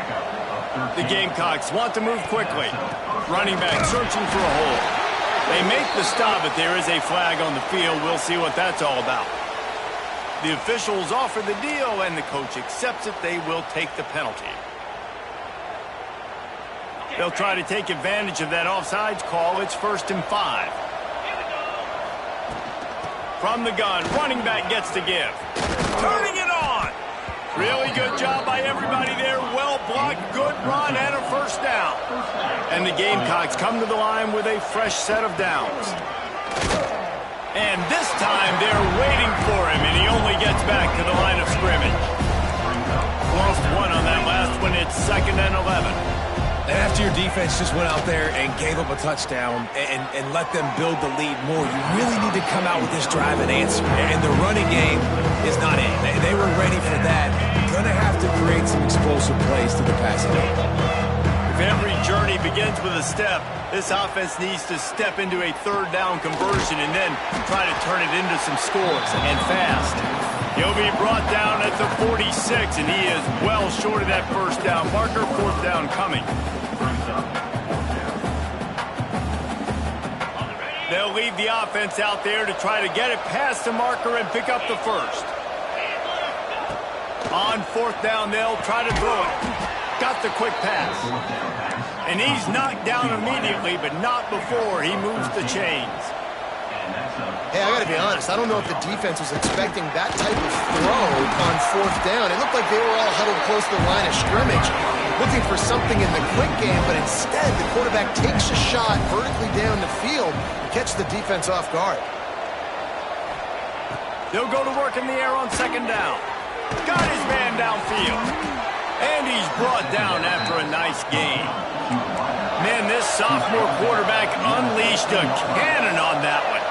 The Gamecocks want to move quickly. Running back searching for a hole. They make the stop, but there is a flag on the field. We'll see what that's all about. The officials offer the deal, and the coach accepts it. They will take the penalty. They'll try to take advantage of that offsides call. It's 1st and 5. From the gun, running back gets to give. Turning it on. Really good job by everybody there. Well blocked, good run, and a 1st down. And the Gamecocks come to the line with a fresh set of downs. And this time they're waiting for him, and he only gets back to the line of scrimmage. Lost 1 on that last one. It's 2nd and 11. And after your defense just went out there and gave up a touchdown and let them build the lead more, you really need to come out with this drive and answer. And the running game is not in. They were ready for that. Going to have to create some explosive plays to the passing game. If every journey begins with a step, this offense needs to step into a 3rd down conversion and then try to turn it into some scores, and fast. He'll be brought down at the 46, and he is well short of that 1st down marker. 4th down coming. They'll leave the offense out there to try to get it past the marker and pick up the 1st. On 4th down, they'll try to throw it. Got the quick pass. And he's knocked down immediately, but not before he moves the chains. Hey, I gotta be honest, I don't know if the defense was expecting that type of throw on 4th down. It looked like they were all huddled close to the line of scrimmage, looking for something in the quick game, but instead the quarterback takes a shot vertically down the field and catches the defense off guard. They'll go to work in the air on 2nd down. Got his man downfield. And he's brought down after a nice gain. Man, this sophomore quarterback unleashed a cannon on that one.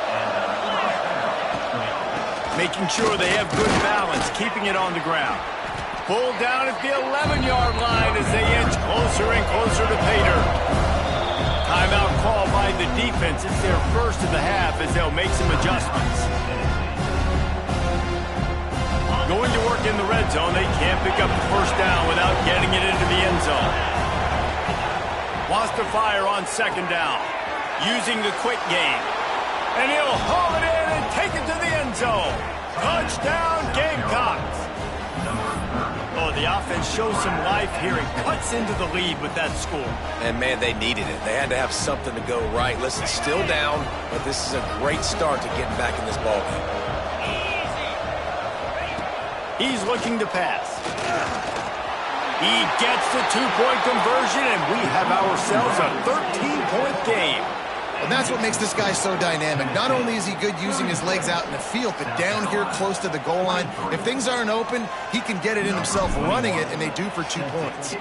Making sure they have good balance, keeping it on the ground. Pulled down at the 11-yard line as they inch closer and closer to pay dirt. Timeout call by the defense. It's their 1st of the half as they'll make some adjustments. Going to work in the red zone. They can't pick up the 1st down without getting it into the end zone. Wants to fire on 2nd down, using the quick game. And he'll haul it in and take it to the end zone. Touchdown, Gamecocks. Oh, the offense shows some life here and cuts into the lead with that score. And, man, they needed it. They had to have something to go right. Listen, still down, but this is a great start to getting back in this ballgame. He's looking to pass. He gets the 2-point conversion, and we have ourselves a 13-point game. And that's what makes this guy so dynamic. Not only is he good using his legs out in the field, but down here close to the goal line, if things aren't open, he can get it in himself running it, and they do for 2 points.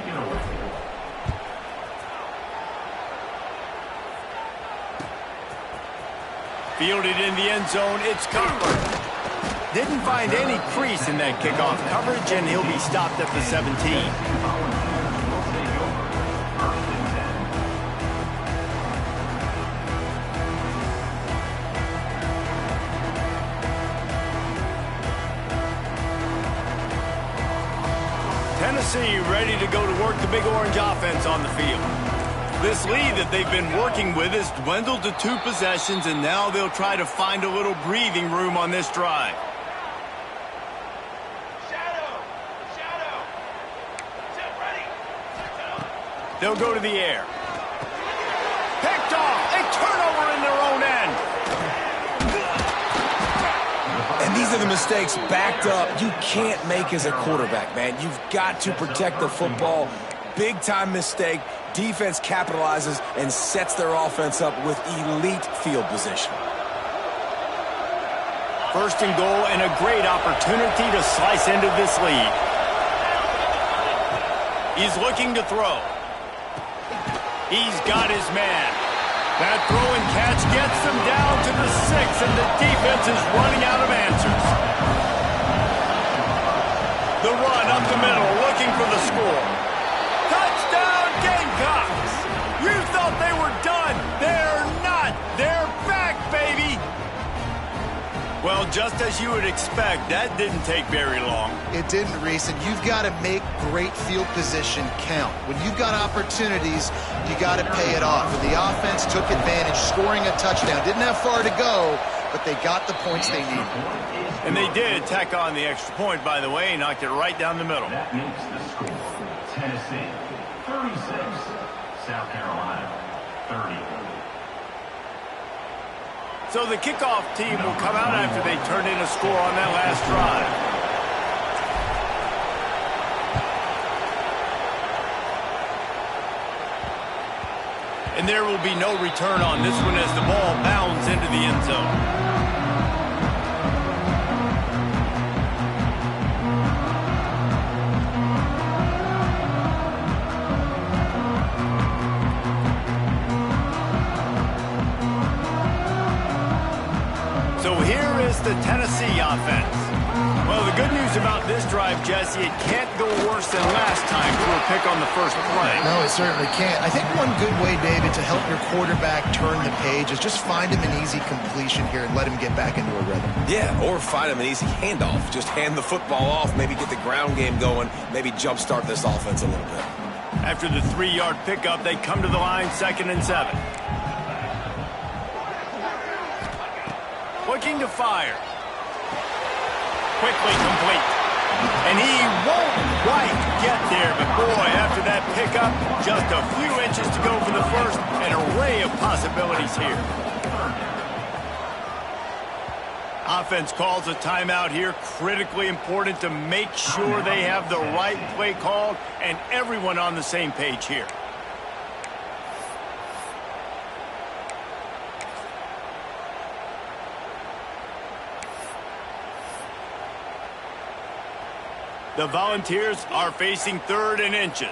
Fielded in the end zone, it's Cutler. Didn't find any crease in that kickoff coverage, and he'll be stopped at the 17. Tennessee ready to go to work the Big Orange offense on the field. This lead that they've been working with has dwindled to 2 possessions, and now they'll try to find a little breathing room on this drive. They'll go to the air. Picked off. A turnover in their own end. And these are the mistakes backed up you can't make as a quarterback, man. You've got to protect the football. Big-time mistake. Defense capitalizes and sets their offense up with elite field position. 1st and goal, and a great opportunity to slice into this lead. He's looking to throw. He's got his man. That throw and catch gets them down to the 6, and the defense is running out of answers. The run up the middle, looking for the score. Touchdown, Gamecocks! You thought they were done. They're not. They're back, baby. Well, just as you would expect, that didn't take very long. It didn't, Reese, and you've got to make great field position count. When you've got opportunities, you got to pay it off. And the offense took advantage, scoring a touchdown. Didn't have far to go, but they got the points they needed. And they did tack on the extra point, by the way, knocked it right down the middle. That makes the score Tennessee 36, South Carolina 30. So the kickoff team will come out after they turn in a score on that last drive. And there will be no return on this one as the ball bounds into the end zone. So here is the Tennessee offense. Well, the good news about this drive, Jesse, it can't go worse than last time for a pick on the first play. No, it certainly can't. I think one good way, David, to help your quarterback turn the page is just find him an easy completion here and let him get back into a rhythm. Yeah, or find him an easy handoff. Just hand the football off, maybe get the ground game going, maybe jumpstart this offense a little bit. After the 3-yard pickup, they come to the line 2nd and 7. Looking to fire. Quickly complete. And he won't quite get there, but boy, after that pickup, just a few inches to go for the first, an array of possibilities here. Offense calls a timeout here, critically important to make sure they have the right play called and everyone on the same page here. The Volunteers are facing 3rd and inches.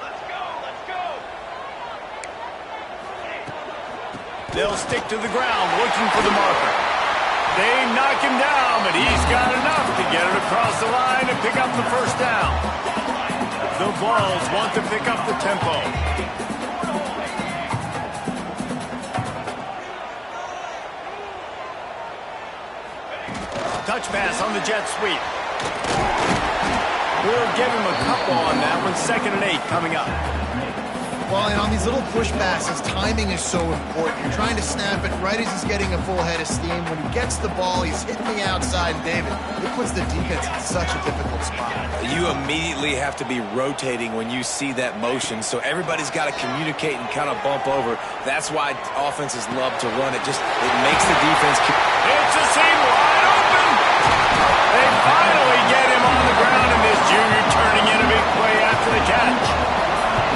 Let's go, let's go. They'll stick to the ground looking for the marker. They knock him down, but he's got enough to get it across the line and pick up the first down. The Vols want to pick up the tempo. Touch pass on the jet sweep. We'll give him a couple on that one. 2nd and 8 coming up. Well, and on these little push passes, timing is so important. You're trying to snap it right as he's getting a full head of steam. When he gets the ball, he's hitting the outside. And David, it puts the defense in such a difficult spot. You immediately have to be rotating when you see that motion, so everybody's got to communicate and kind of bump over. That's why offenses love to run it. It makes the defense... It's a seam wide open. They finally get him on the ground, and this junior turning in a big play after the catch.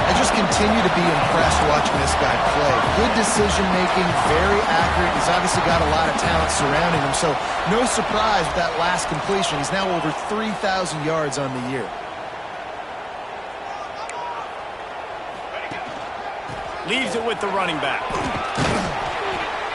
I just continue to be impressed watching this guy play. Good decision-making, very accurate. He's obviously got a lot of talent surrounding him, so no surprise with that last completion. He's now over 3,000 yards on the year. Leaves it with the running back.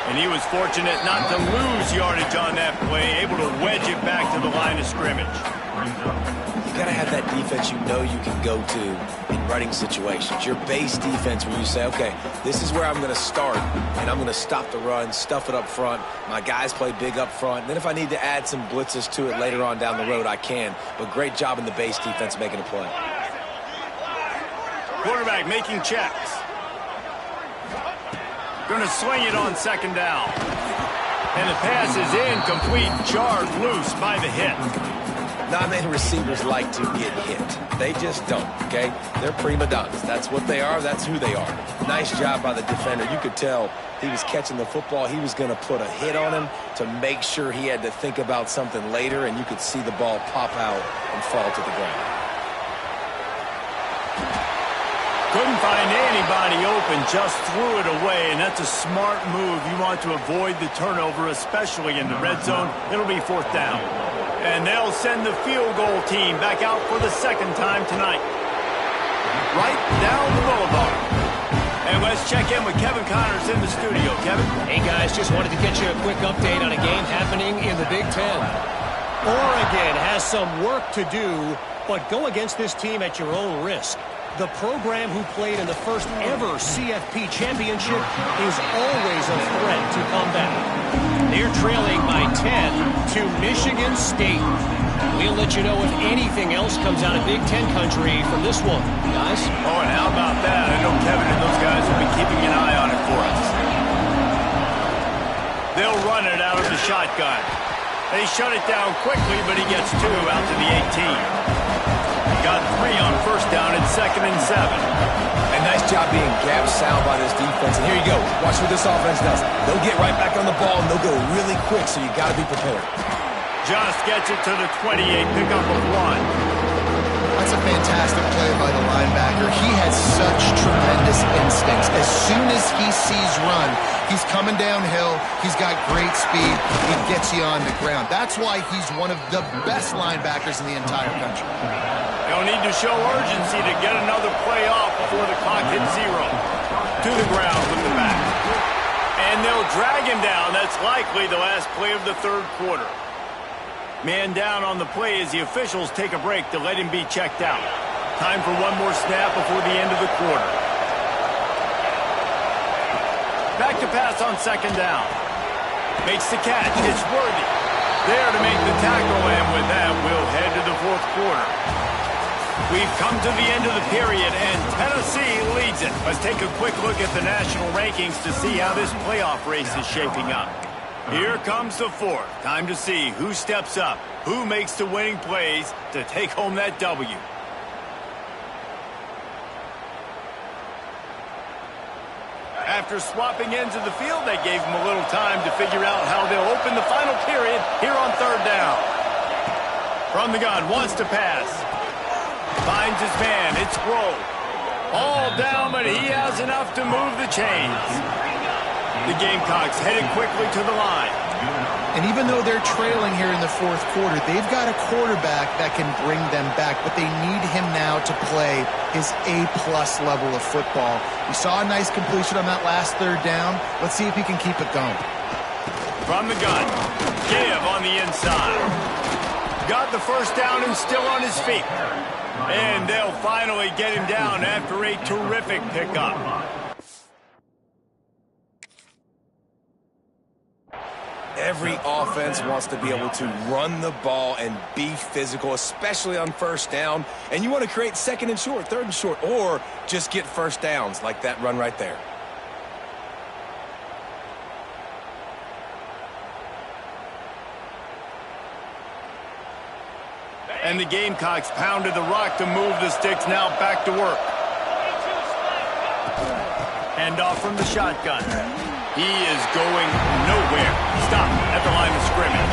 And he was fortunate not to lose yardage on that play, able to wedge it back to the line of scrimmage. You got to have that defense you know you can go to in running situations. Your base defense where you say, okay, this is where I'm going to start, and I'm going to stop the run, stuff it up front. My guys play big up front. And then if I need to add some blitzes to it later on down the road, I can. But great job in the base defense making a play. Quarterback making checks. Going to swing it on 2nd down. And the pass is incomplete, jarred loose by the hit. Not many receivers like to get hit. They just don't, okay? They're prima donnas. That's what they are. That's who they are. Nice job by the defender. You could tell he was catching the football. He was going to put a hit on him to make sure he had to think about something later, and you could see the ball pop out and fall to the ground. Couldn't find anybody open, just threw it away, and that's a smart move. You want to avoid the turnover, especially in the red zone. It'll be 4th down. And they'll send the field goal team back out for the 2nd time tonight. Right down the boulevard. And let's check in with Kevin Connors in the studio. Kevin? Hey, guys, just wanted to get you a quick update on a game happening in the Big Ten. Oregon has some work to do, but go against this team at your own risk. The program who played in the first ever CFP championship is always a threat to come back. They're trailing by 10 to Michigan State. We'll let you know if anything else comes out of Big Ten country from this one, guys. Oh, and how about that? I know Kevin and those guys will be keeping an eye on it for us. They'll run it out of the shotgun. They shut it down quickly, but he gets 2 out to the 18. Got 3 on first down and 2nd and 7. A nice job being gap sound by this defense. And here you go. Watch what this offense does. They'll get right back on the ball, and they'll go really quick, so you got to be prepared. Just gets it to the 28, pickup of 1. That's a fantastic play by the linebacker. He has such tremendous instincts. As soon as he sees run, he's coming downhill. He's got great speed. He gets you on the ground. That's why he's one of the best linebackers in the entire country. They'll need to show urgency to get another play off before the clock hits 0. To the ground with the back. And they'll drag him down. That's likely the last play of the 3rd quarter. Man down on the play as the officials take a break to let him be checked out. Time for one more snap before the end of the quarter. Back to pass on 2nd down. Makes the catch. It's Worthy. There to make the tackle, and with that, we'll head to the 4th quarter. We've come to the end of the period, and Tennessee leads it. Let's take a quick look at the national rankings to see how this playoff race is shaping up. Here comes the 4th. Time to see who steps up, who makes the winning plays to take home that W. After swapping ends of the field, they gave him a little time to figure out how they'll open the final period here on 3rd down. From the gun, wants to pass. Finds his man. It's Rowe. All down, but he has enough to move the chains. The Gamecocks headed quickly to the line. And even though they're trailing here in the 4th quarter, they've got a quarterback that can bring them back, but they need him now to play his A-plus level of football. We saw a nice completion on that last 3rd down. Let's see if he can keep it going. From the gun, Give on the inside. Got the first down and still on his feet. And they'll finally get him down after a terrific pickup. Every offense wants to be able to run the ball and be physical, especially on first down. And you want to create 2nd and short, 3rd and short, or just get first downs like that run right there. And the Gamecocks pounded the rock to move the sticks. Now back to work. Handoff from the shotgun. He is going nowhere. Stop at the line of scrimmage.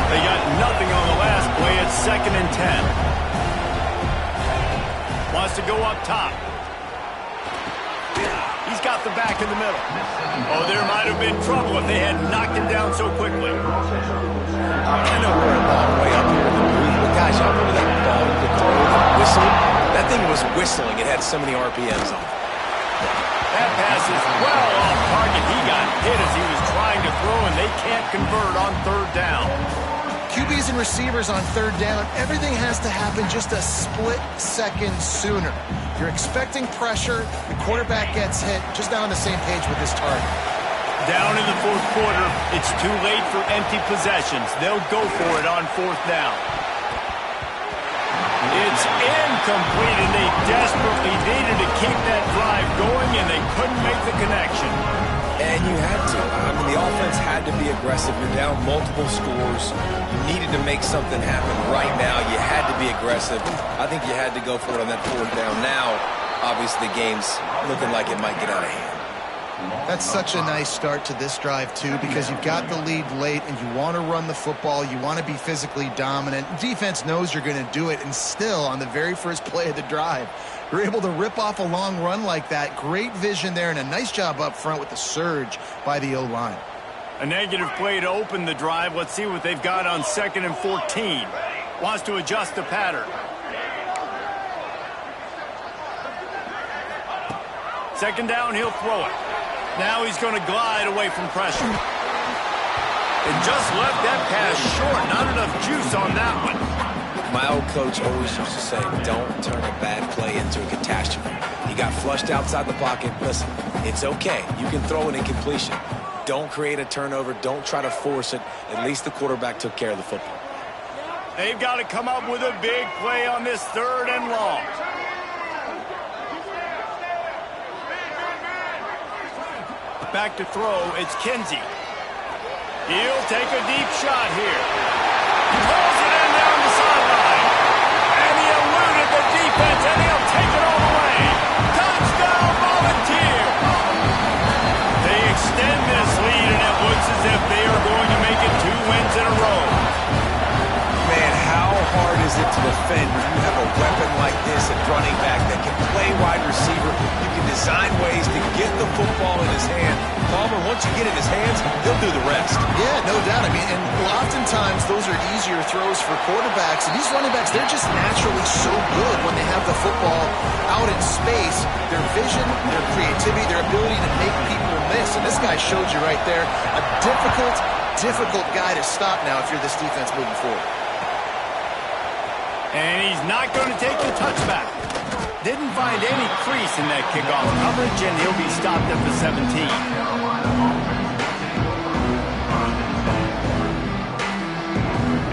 They got nothing on the last play. It's 2nd and 10. Wants to go up top. He's got the back in the middle. Oh, there might have been trouble if they had knocked him down so quickly. I know we're a long way up here in the booth, but guys, y'all remember that ball you could throw that whistle? That thing was whistling. It had so many RPMs on it. That pass is well off target. He got hit as he was trying to throw, and they can't convert on 3rd down. QBs and receivers on 3rd down, everything has to happen just a split second sooner. You're expecting pressure, the quarterback gets hit, just not on the same page with his target. Down in the 4th quarter, it's too late for empty possessions. They'll go for it on 4th down. It's incomplete, and they desperately needed to keep that drive going, and they couldn't make the connection. And you had to. I mean, the offense had to be aggressive. You're down multiple scores. You needed to make something happen right now. You had to be aggressive. I think you had to go for it on that 4th down. Now, obviously, the game's looking like it might get out of hand. That's such a nice start to this drive, too, because you've got the lead late and you want to run the football. You want to be physically dominant. Defense knows you're going to do it, and still, on the very first play of the drive, you're able to rip off a long run like that. Great vision there and a nice job up front with the surge by the O-line. A negative play to open the drive. Let's see what they've got on 2nd and 14. Wants to adjust the pattern. 2nd down, he'll throw it. Now he's going to glide away from pressure. And just left that pass short. Not enough juice on that one. My old coach always used to say, don't turn a bad play into a catastrophe. He got flushed outside the pocket. Listen, it's okay. You can throw an incompletion. Don't create a turnover. Don't try to force it. At least the quarterback took care of the football. They've got to come up with a big play on this 3rd and long. Back to throw, it's Kinsey. He'll take a deep shot here. Pulls it in down the sideline. And he eluded the defense, and he'll take it all the way. Touchdown, Volunteer. They extend this lead, and it looks as if they are going to make it 2 wins in a row. Man, how hard is it to defend when you have a weapon like this at running back that can play wide receiver? You can design ways to get the football in his hand. Palmer, once you get it in his hands, he'll do the rest. Yeah, no doubt. I mean, and oftentimes those are easier throws for quarterbacks. And these running backs, they're just naturally so good when they have the football out in space. Their vision, their creativity, their ability to make people miss. And this guy showed you right there, a difficult guy to stop now if you're this defense moving forward. And he's not going to take the touchback. Didn't find any crease in that kickoff coverage, and he'll be stopped at the 17.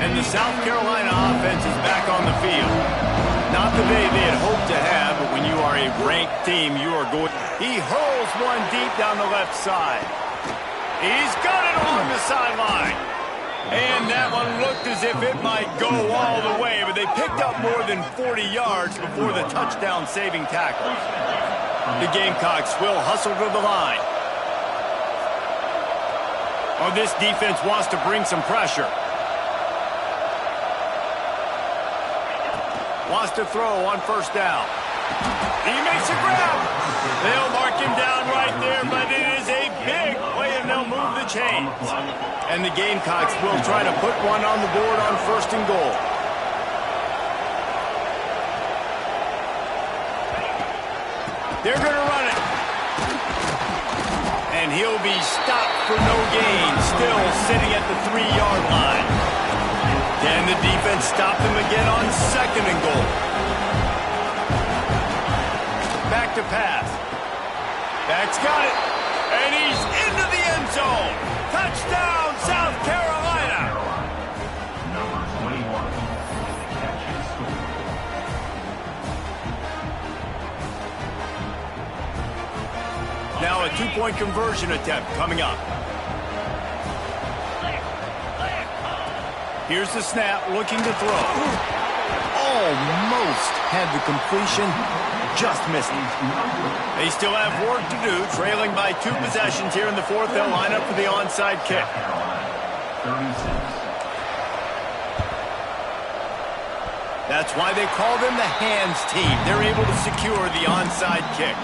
And the South Carolina offense is back on the field. Not the day they had hoped to have, but when you are a ranked team, you are going. He hurls one deep down the left side. He's got it along the sideline. And that one looked as if it might go all the way, but they picked up more than 40 yards before the touchdown-saving tackle. The Gamecocks will hustle to the line. Oh, this defense wants to bring some pressure. Wants to throw on first down. He makes a grab. They'll mark him down right there, but it is a big play, and they'll move the chains. And the Gamecocks will try to put one on the board on 1st and goal. They're going to run it. And he'll be stopped for no gain, still sitting at the 3-yard line. Can the defense stop them again on 2nd and goal? Back to pass. Back's got it. And he's into the end zone. Touchdown, South Carolina. Number 21. Catch and score. Now a 2-point conversion attempt coming up. Here's the snap, looking to throw. Almost had the completion, just missed it. They still have work to do, trailing by 2 possessions here in the 4th. They'll line up for the onside kick. 36. That's why they call them the hands team. They're able to secure the onside kick.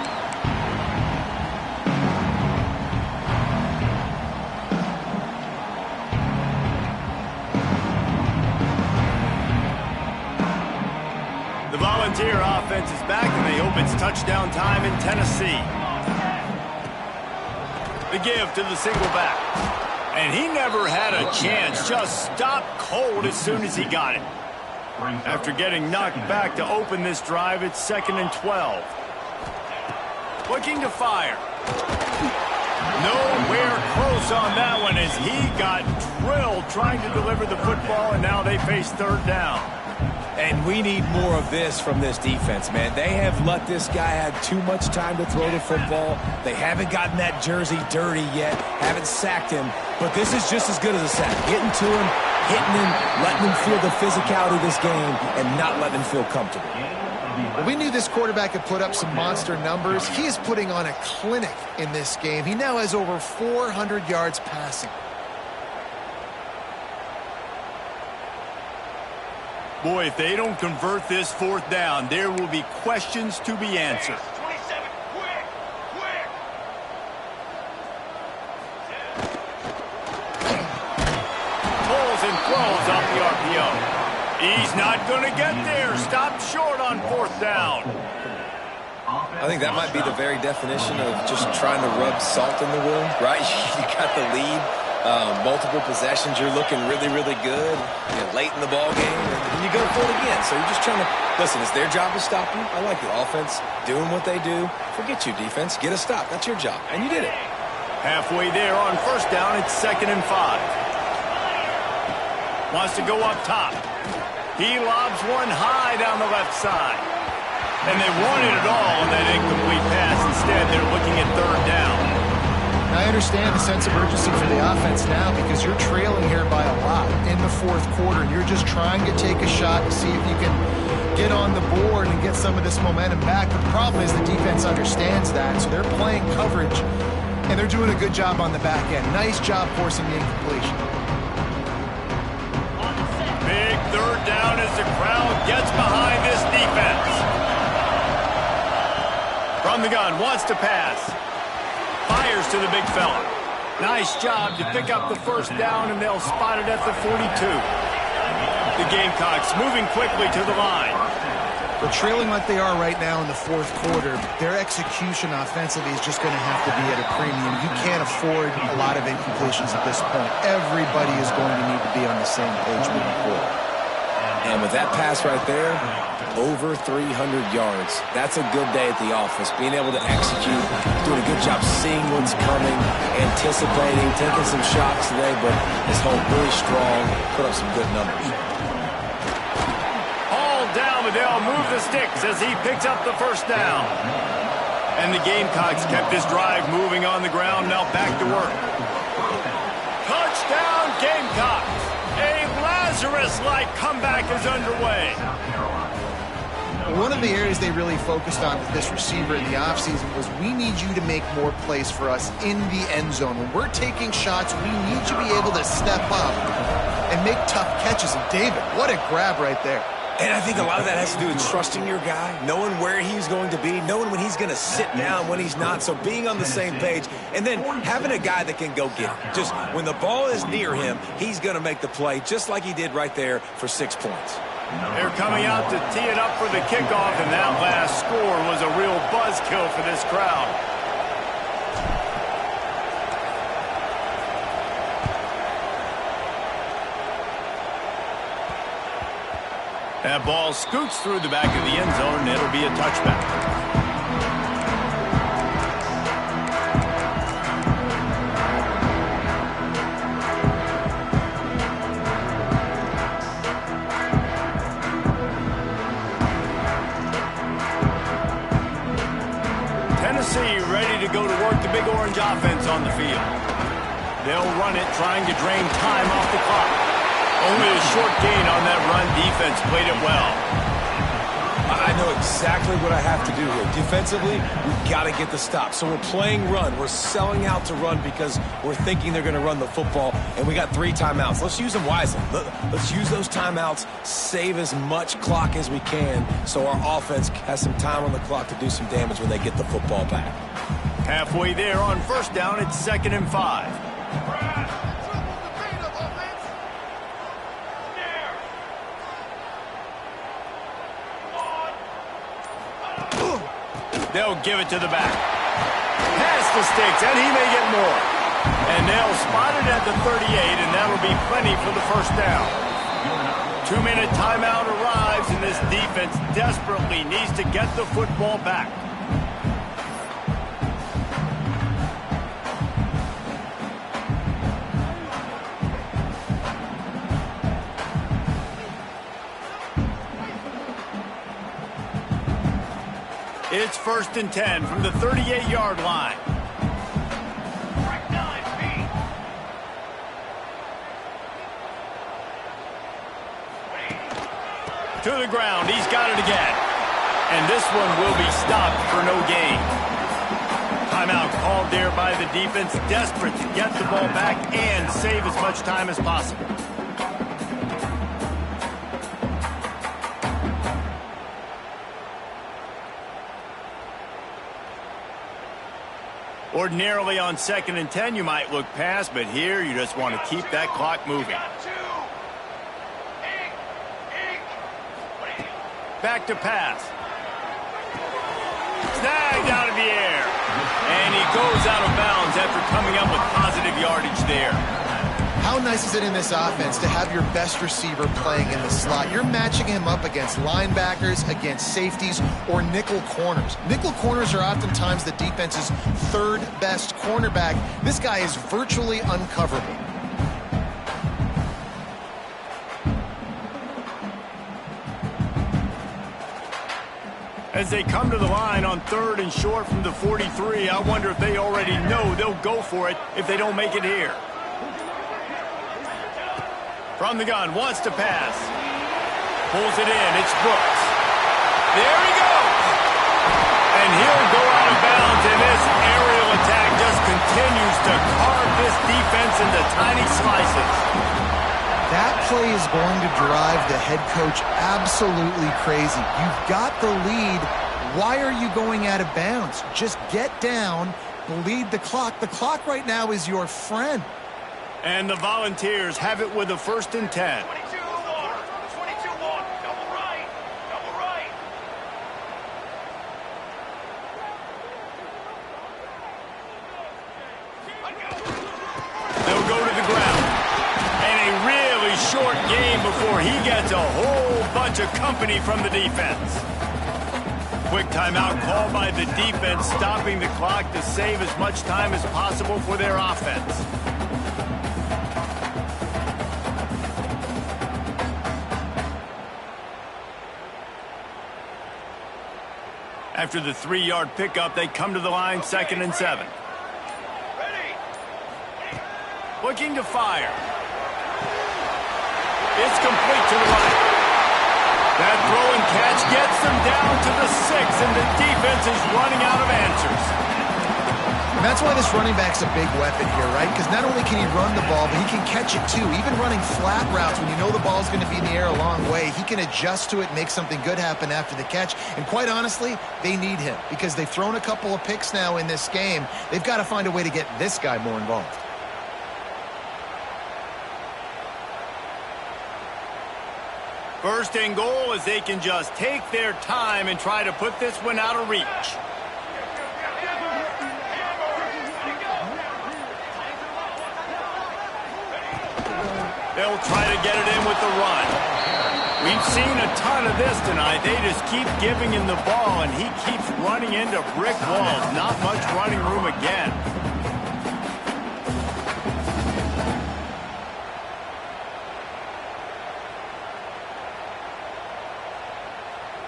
The Volunteer offense is back, and they hope it's touchdown time in Tennessee. The give to the single back. And he never had a chance, just stopped cold as soon as he got it. After getting knocked back to open this drive, it's 2nd and 12. Looking to fire. Nowhere close on that one as he got drilled trying to deliver the football, and now they face 3rd down. And we need more of this from this defense, man. They have let this guy have too much time to throw the football. They haven't gotten that jersey dirty yet, haven't sacked him. But this is just as good as a sack. Getting to him, hitting him, letting him feel the physicality of this game, and not letting him feel comfortable. Well, we knew this quarterback could put up some monster numbers. He is putting on a clinic in this game. He now has over 400 yards passing. Boy, if they don't convert this 4th down, there will be questions to be answered. 27, quick! Pulls and throws off the RPO. He's not going to get there. Stopped short on 4th down. I think that might be the very definition of just trying to rub salt in the wound, right? You got the lead. Multiple possessions, you're looking really, really good. Late in the ball game, and you go for it again. So you're just trying to, listen, it's their job to stop you. I like the offense doing what they do. Forget you, defense. Get a stop. That's your job, and you did it. Halfway there on 1st down, it's 2nd and 5. Wants to go up top. He lobs one high down the left side. And they wanted it all on that incomplete pass. Instead, they're looking at 3rd down. I understand the sense of urgency for the offense now because you're trailing here by a lot in the fourth quarter, and you're just trying to take a shot to see if you can get on the board and get some of this momentum back. But the problem is the defense understands that, so they're playing coverage, and they're doing a good job on the back end. Nice job forcing the incompletion. Big third down as the crowd gets behind this defense. From the gun, wants to pass. Fires to the big fella. Nice job to pick up the first down, and they'll spot it at the 42. The Gamecocks moving quickly to the line. They're trailing like they are right now in the fourth quarter. Their execution offensively is just going to have to be at a premium. You can't afford a lot of incompletions at this point. Everybody is going to need to be on the same page moving forward. And with that pass right there, over 300 yards. That's a good day at the office. Being able to execute, doing a good job seeing what's coming, anticipating, taking some shots today, but this whole really strong, put up some good numbers. Down, but they'll move the sticks as he picks up the first down. And the Gamecocks kept this drive moving on the ground. Now back to work. Touchdown, Gamecocks! A Lazarus-like comeback is underway. One of the areas they really focused on with this receiver in the offseason was we need you to make more plays for us in the end zone. When we're taking shots, we need you to be able to step up and make tough catches. And David, what a grab right there. And I think a lot of that has to do with trusting your guy, knowing where he's going to be, knowing when he's going to sit down, when he's not. So being on the same page, and then having a guy that can go get it. Just when the ball is near him, he's going to make the play, just like he did right there for 6 points. They're coming out to tee it up for the kickoff, and that last score was a real buzzkill for this crowd. That ball scoots through the back of the end zone, and it'll be a touchback. Tennessee ready to go to work the Big Orange offense on the field. They'll run it, trying to drain time off the clock. Only a short gain on that run. Defense played it well. I know exactly what I have to do here. Defensively, we've got to get the stop. So we're playing run. We're selling out to run because we're thinking they're going to run the football, and we got 3 timeouts. Let's use them wisely. Let's use those timeouts, save as much clock as we can so our offense has some time on the clock to do some damage when they get the football back. Halfway there on first down, it's 2nd and 5. They'll give it to the back. Past the sticks, and he may get more. And they'll spot it at the 38, and that'll be plenty for the first down. 2-minute timeout arrives, and this defense desperately needs to get the football back. It's 1st and 10 from the 38-yard line. To the ground. He's got it again. And this one will be stopped for no gain. Timeout called there by the defense, desperate to get the ball back and save as much time as possible. Ordinarily on 2nd and 10, you might look past, but here you just want to keep that clock moving. Back to pass. Snagged out of the air. And he goes out of bounds after coming up with positive yardage there. How nice is it in this offense to have your best receiver playing in the slot? You're matching him up against linebackers, against safeties, or nickel corners. Nickel corners are oftentimes the defense's 3rd best cornerback. This guy is virtually uncoverable. As they come to the line on 3rd and short from the 43, I wonder if they already know they'll go for it if they don't make it here. From the gun, wants to pass. Pulls it in, it's Brooks. There he goes! And he'll go out of bounds, and this aerial attack just continues to carve this defense into tiny slices. That play is going to drive the head coach absolutely crazy. You've got the lead. Why are you going out of bounds? Just get down, bleed the clock. The clock right now is your friend. And the Volunteers have it with a 1st and 10. 22-1, 22-1, double right, double right. They'll go to the ground. And a really short game before he gets a whole bunch of company from the defense. Quick timeout called by the defense, stopping the clock to save as much time as possible for their offense. After the 3-yard pickup, they come to the line 2nd and 7. Looking to fire. It's complete to the right. That throw and catch gets them down to the 6, and the defense is running out of answers. And that's why this running back's a big weapon here, right? Because not only can he run the ball, but he can catch it too. Even running flat routes, when you know the ball's going to be in the air a long way, he can adjust to it, make something good happen after the catch. And quite honestly, they need him because they've thrown a couple of picks now in this game. They've got to find a way to get this guy more involved. First and goal as they can just take their time and try to put this one out of reach. They'll try to get it in with the run. We've seen a ton of this tonight. They just keep giving him the ball, and he keeps running into brick walls. Not much running room again.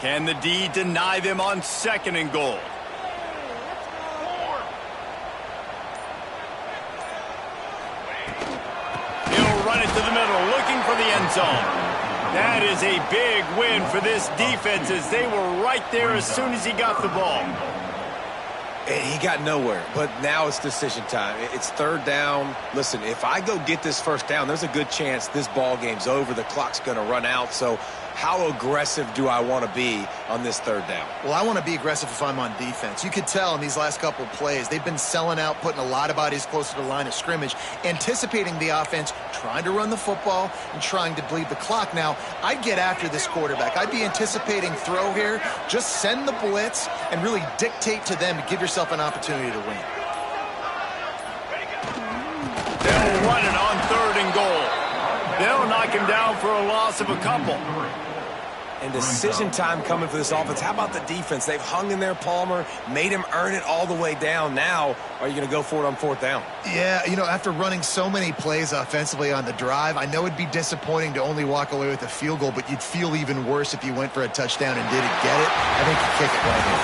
Can the D deny them on 2nd and goal? He'll run it to the middle, looking for the end zone. That is a big win for this defense as they were right there as soon as he got the ball. And he got nowhere, but now it's decision time. It's 3rd down. Listen, if I go get this 1st down, there's a good chance this ball game's over. The clock's going to run out, so how aggressive do I want to be on this 3rd down? Well, I want to be aggressive if I'm on defense. You could tell in these last couple of plays, they've been selling out, putting a lot of bodies closer to the line of scrimmage, anticipating the offense, trying to run the football, and trying to bleed the clock. Now, I'd get after this quarterback. I'd be anticipating throw here. Just send the blitz and really dictate to them to give yourself an opportunity to win. They'll run it on 3rd and goal. They'll knock him down for a loss of a couple. And decision time coming for this offense. How about the defense? They've hung in there, Palmer, made him earn it all the way down. Now, are you going to go for it on 4th down? Yeah, you know, after running so many plays offensively on the drive, I know it'd be disappointing to only walk away with a field goal, but you'd feel even worse if you went for a touchdown and didn't get it. I think you kick it right here.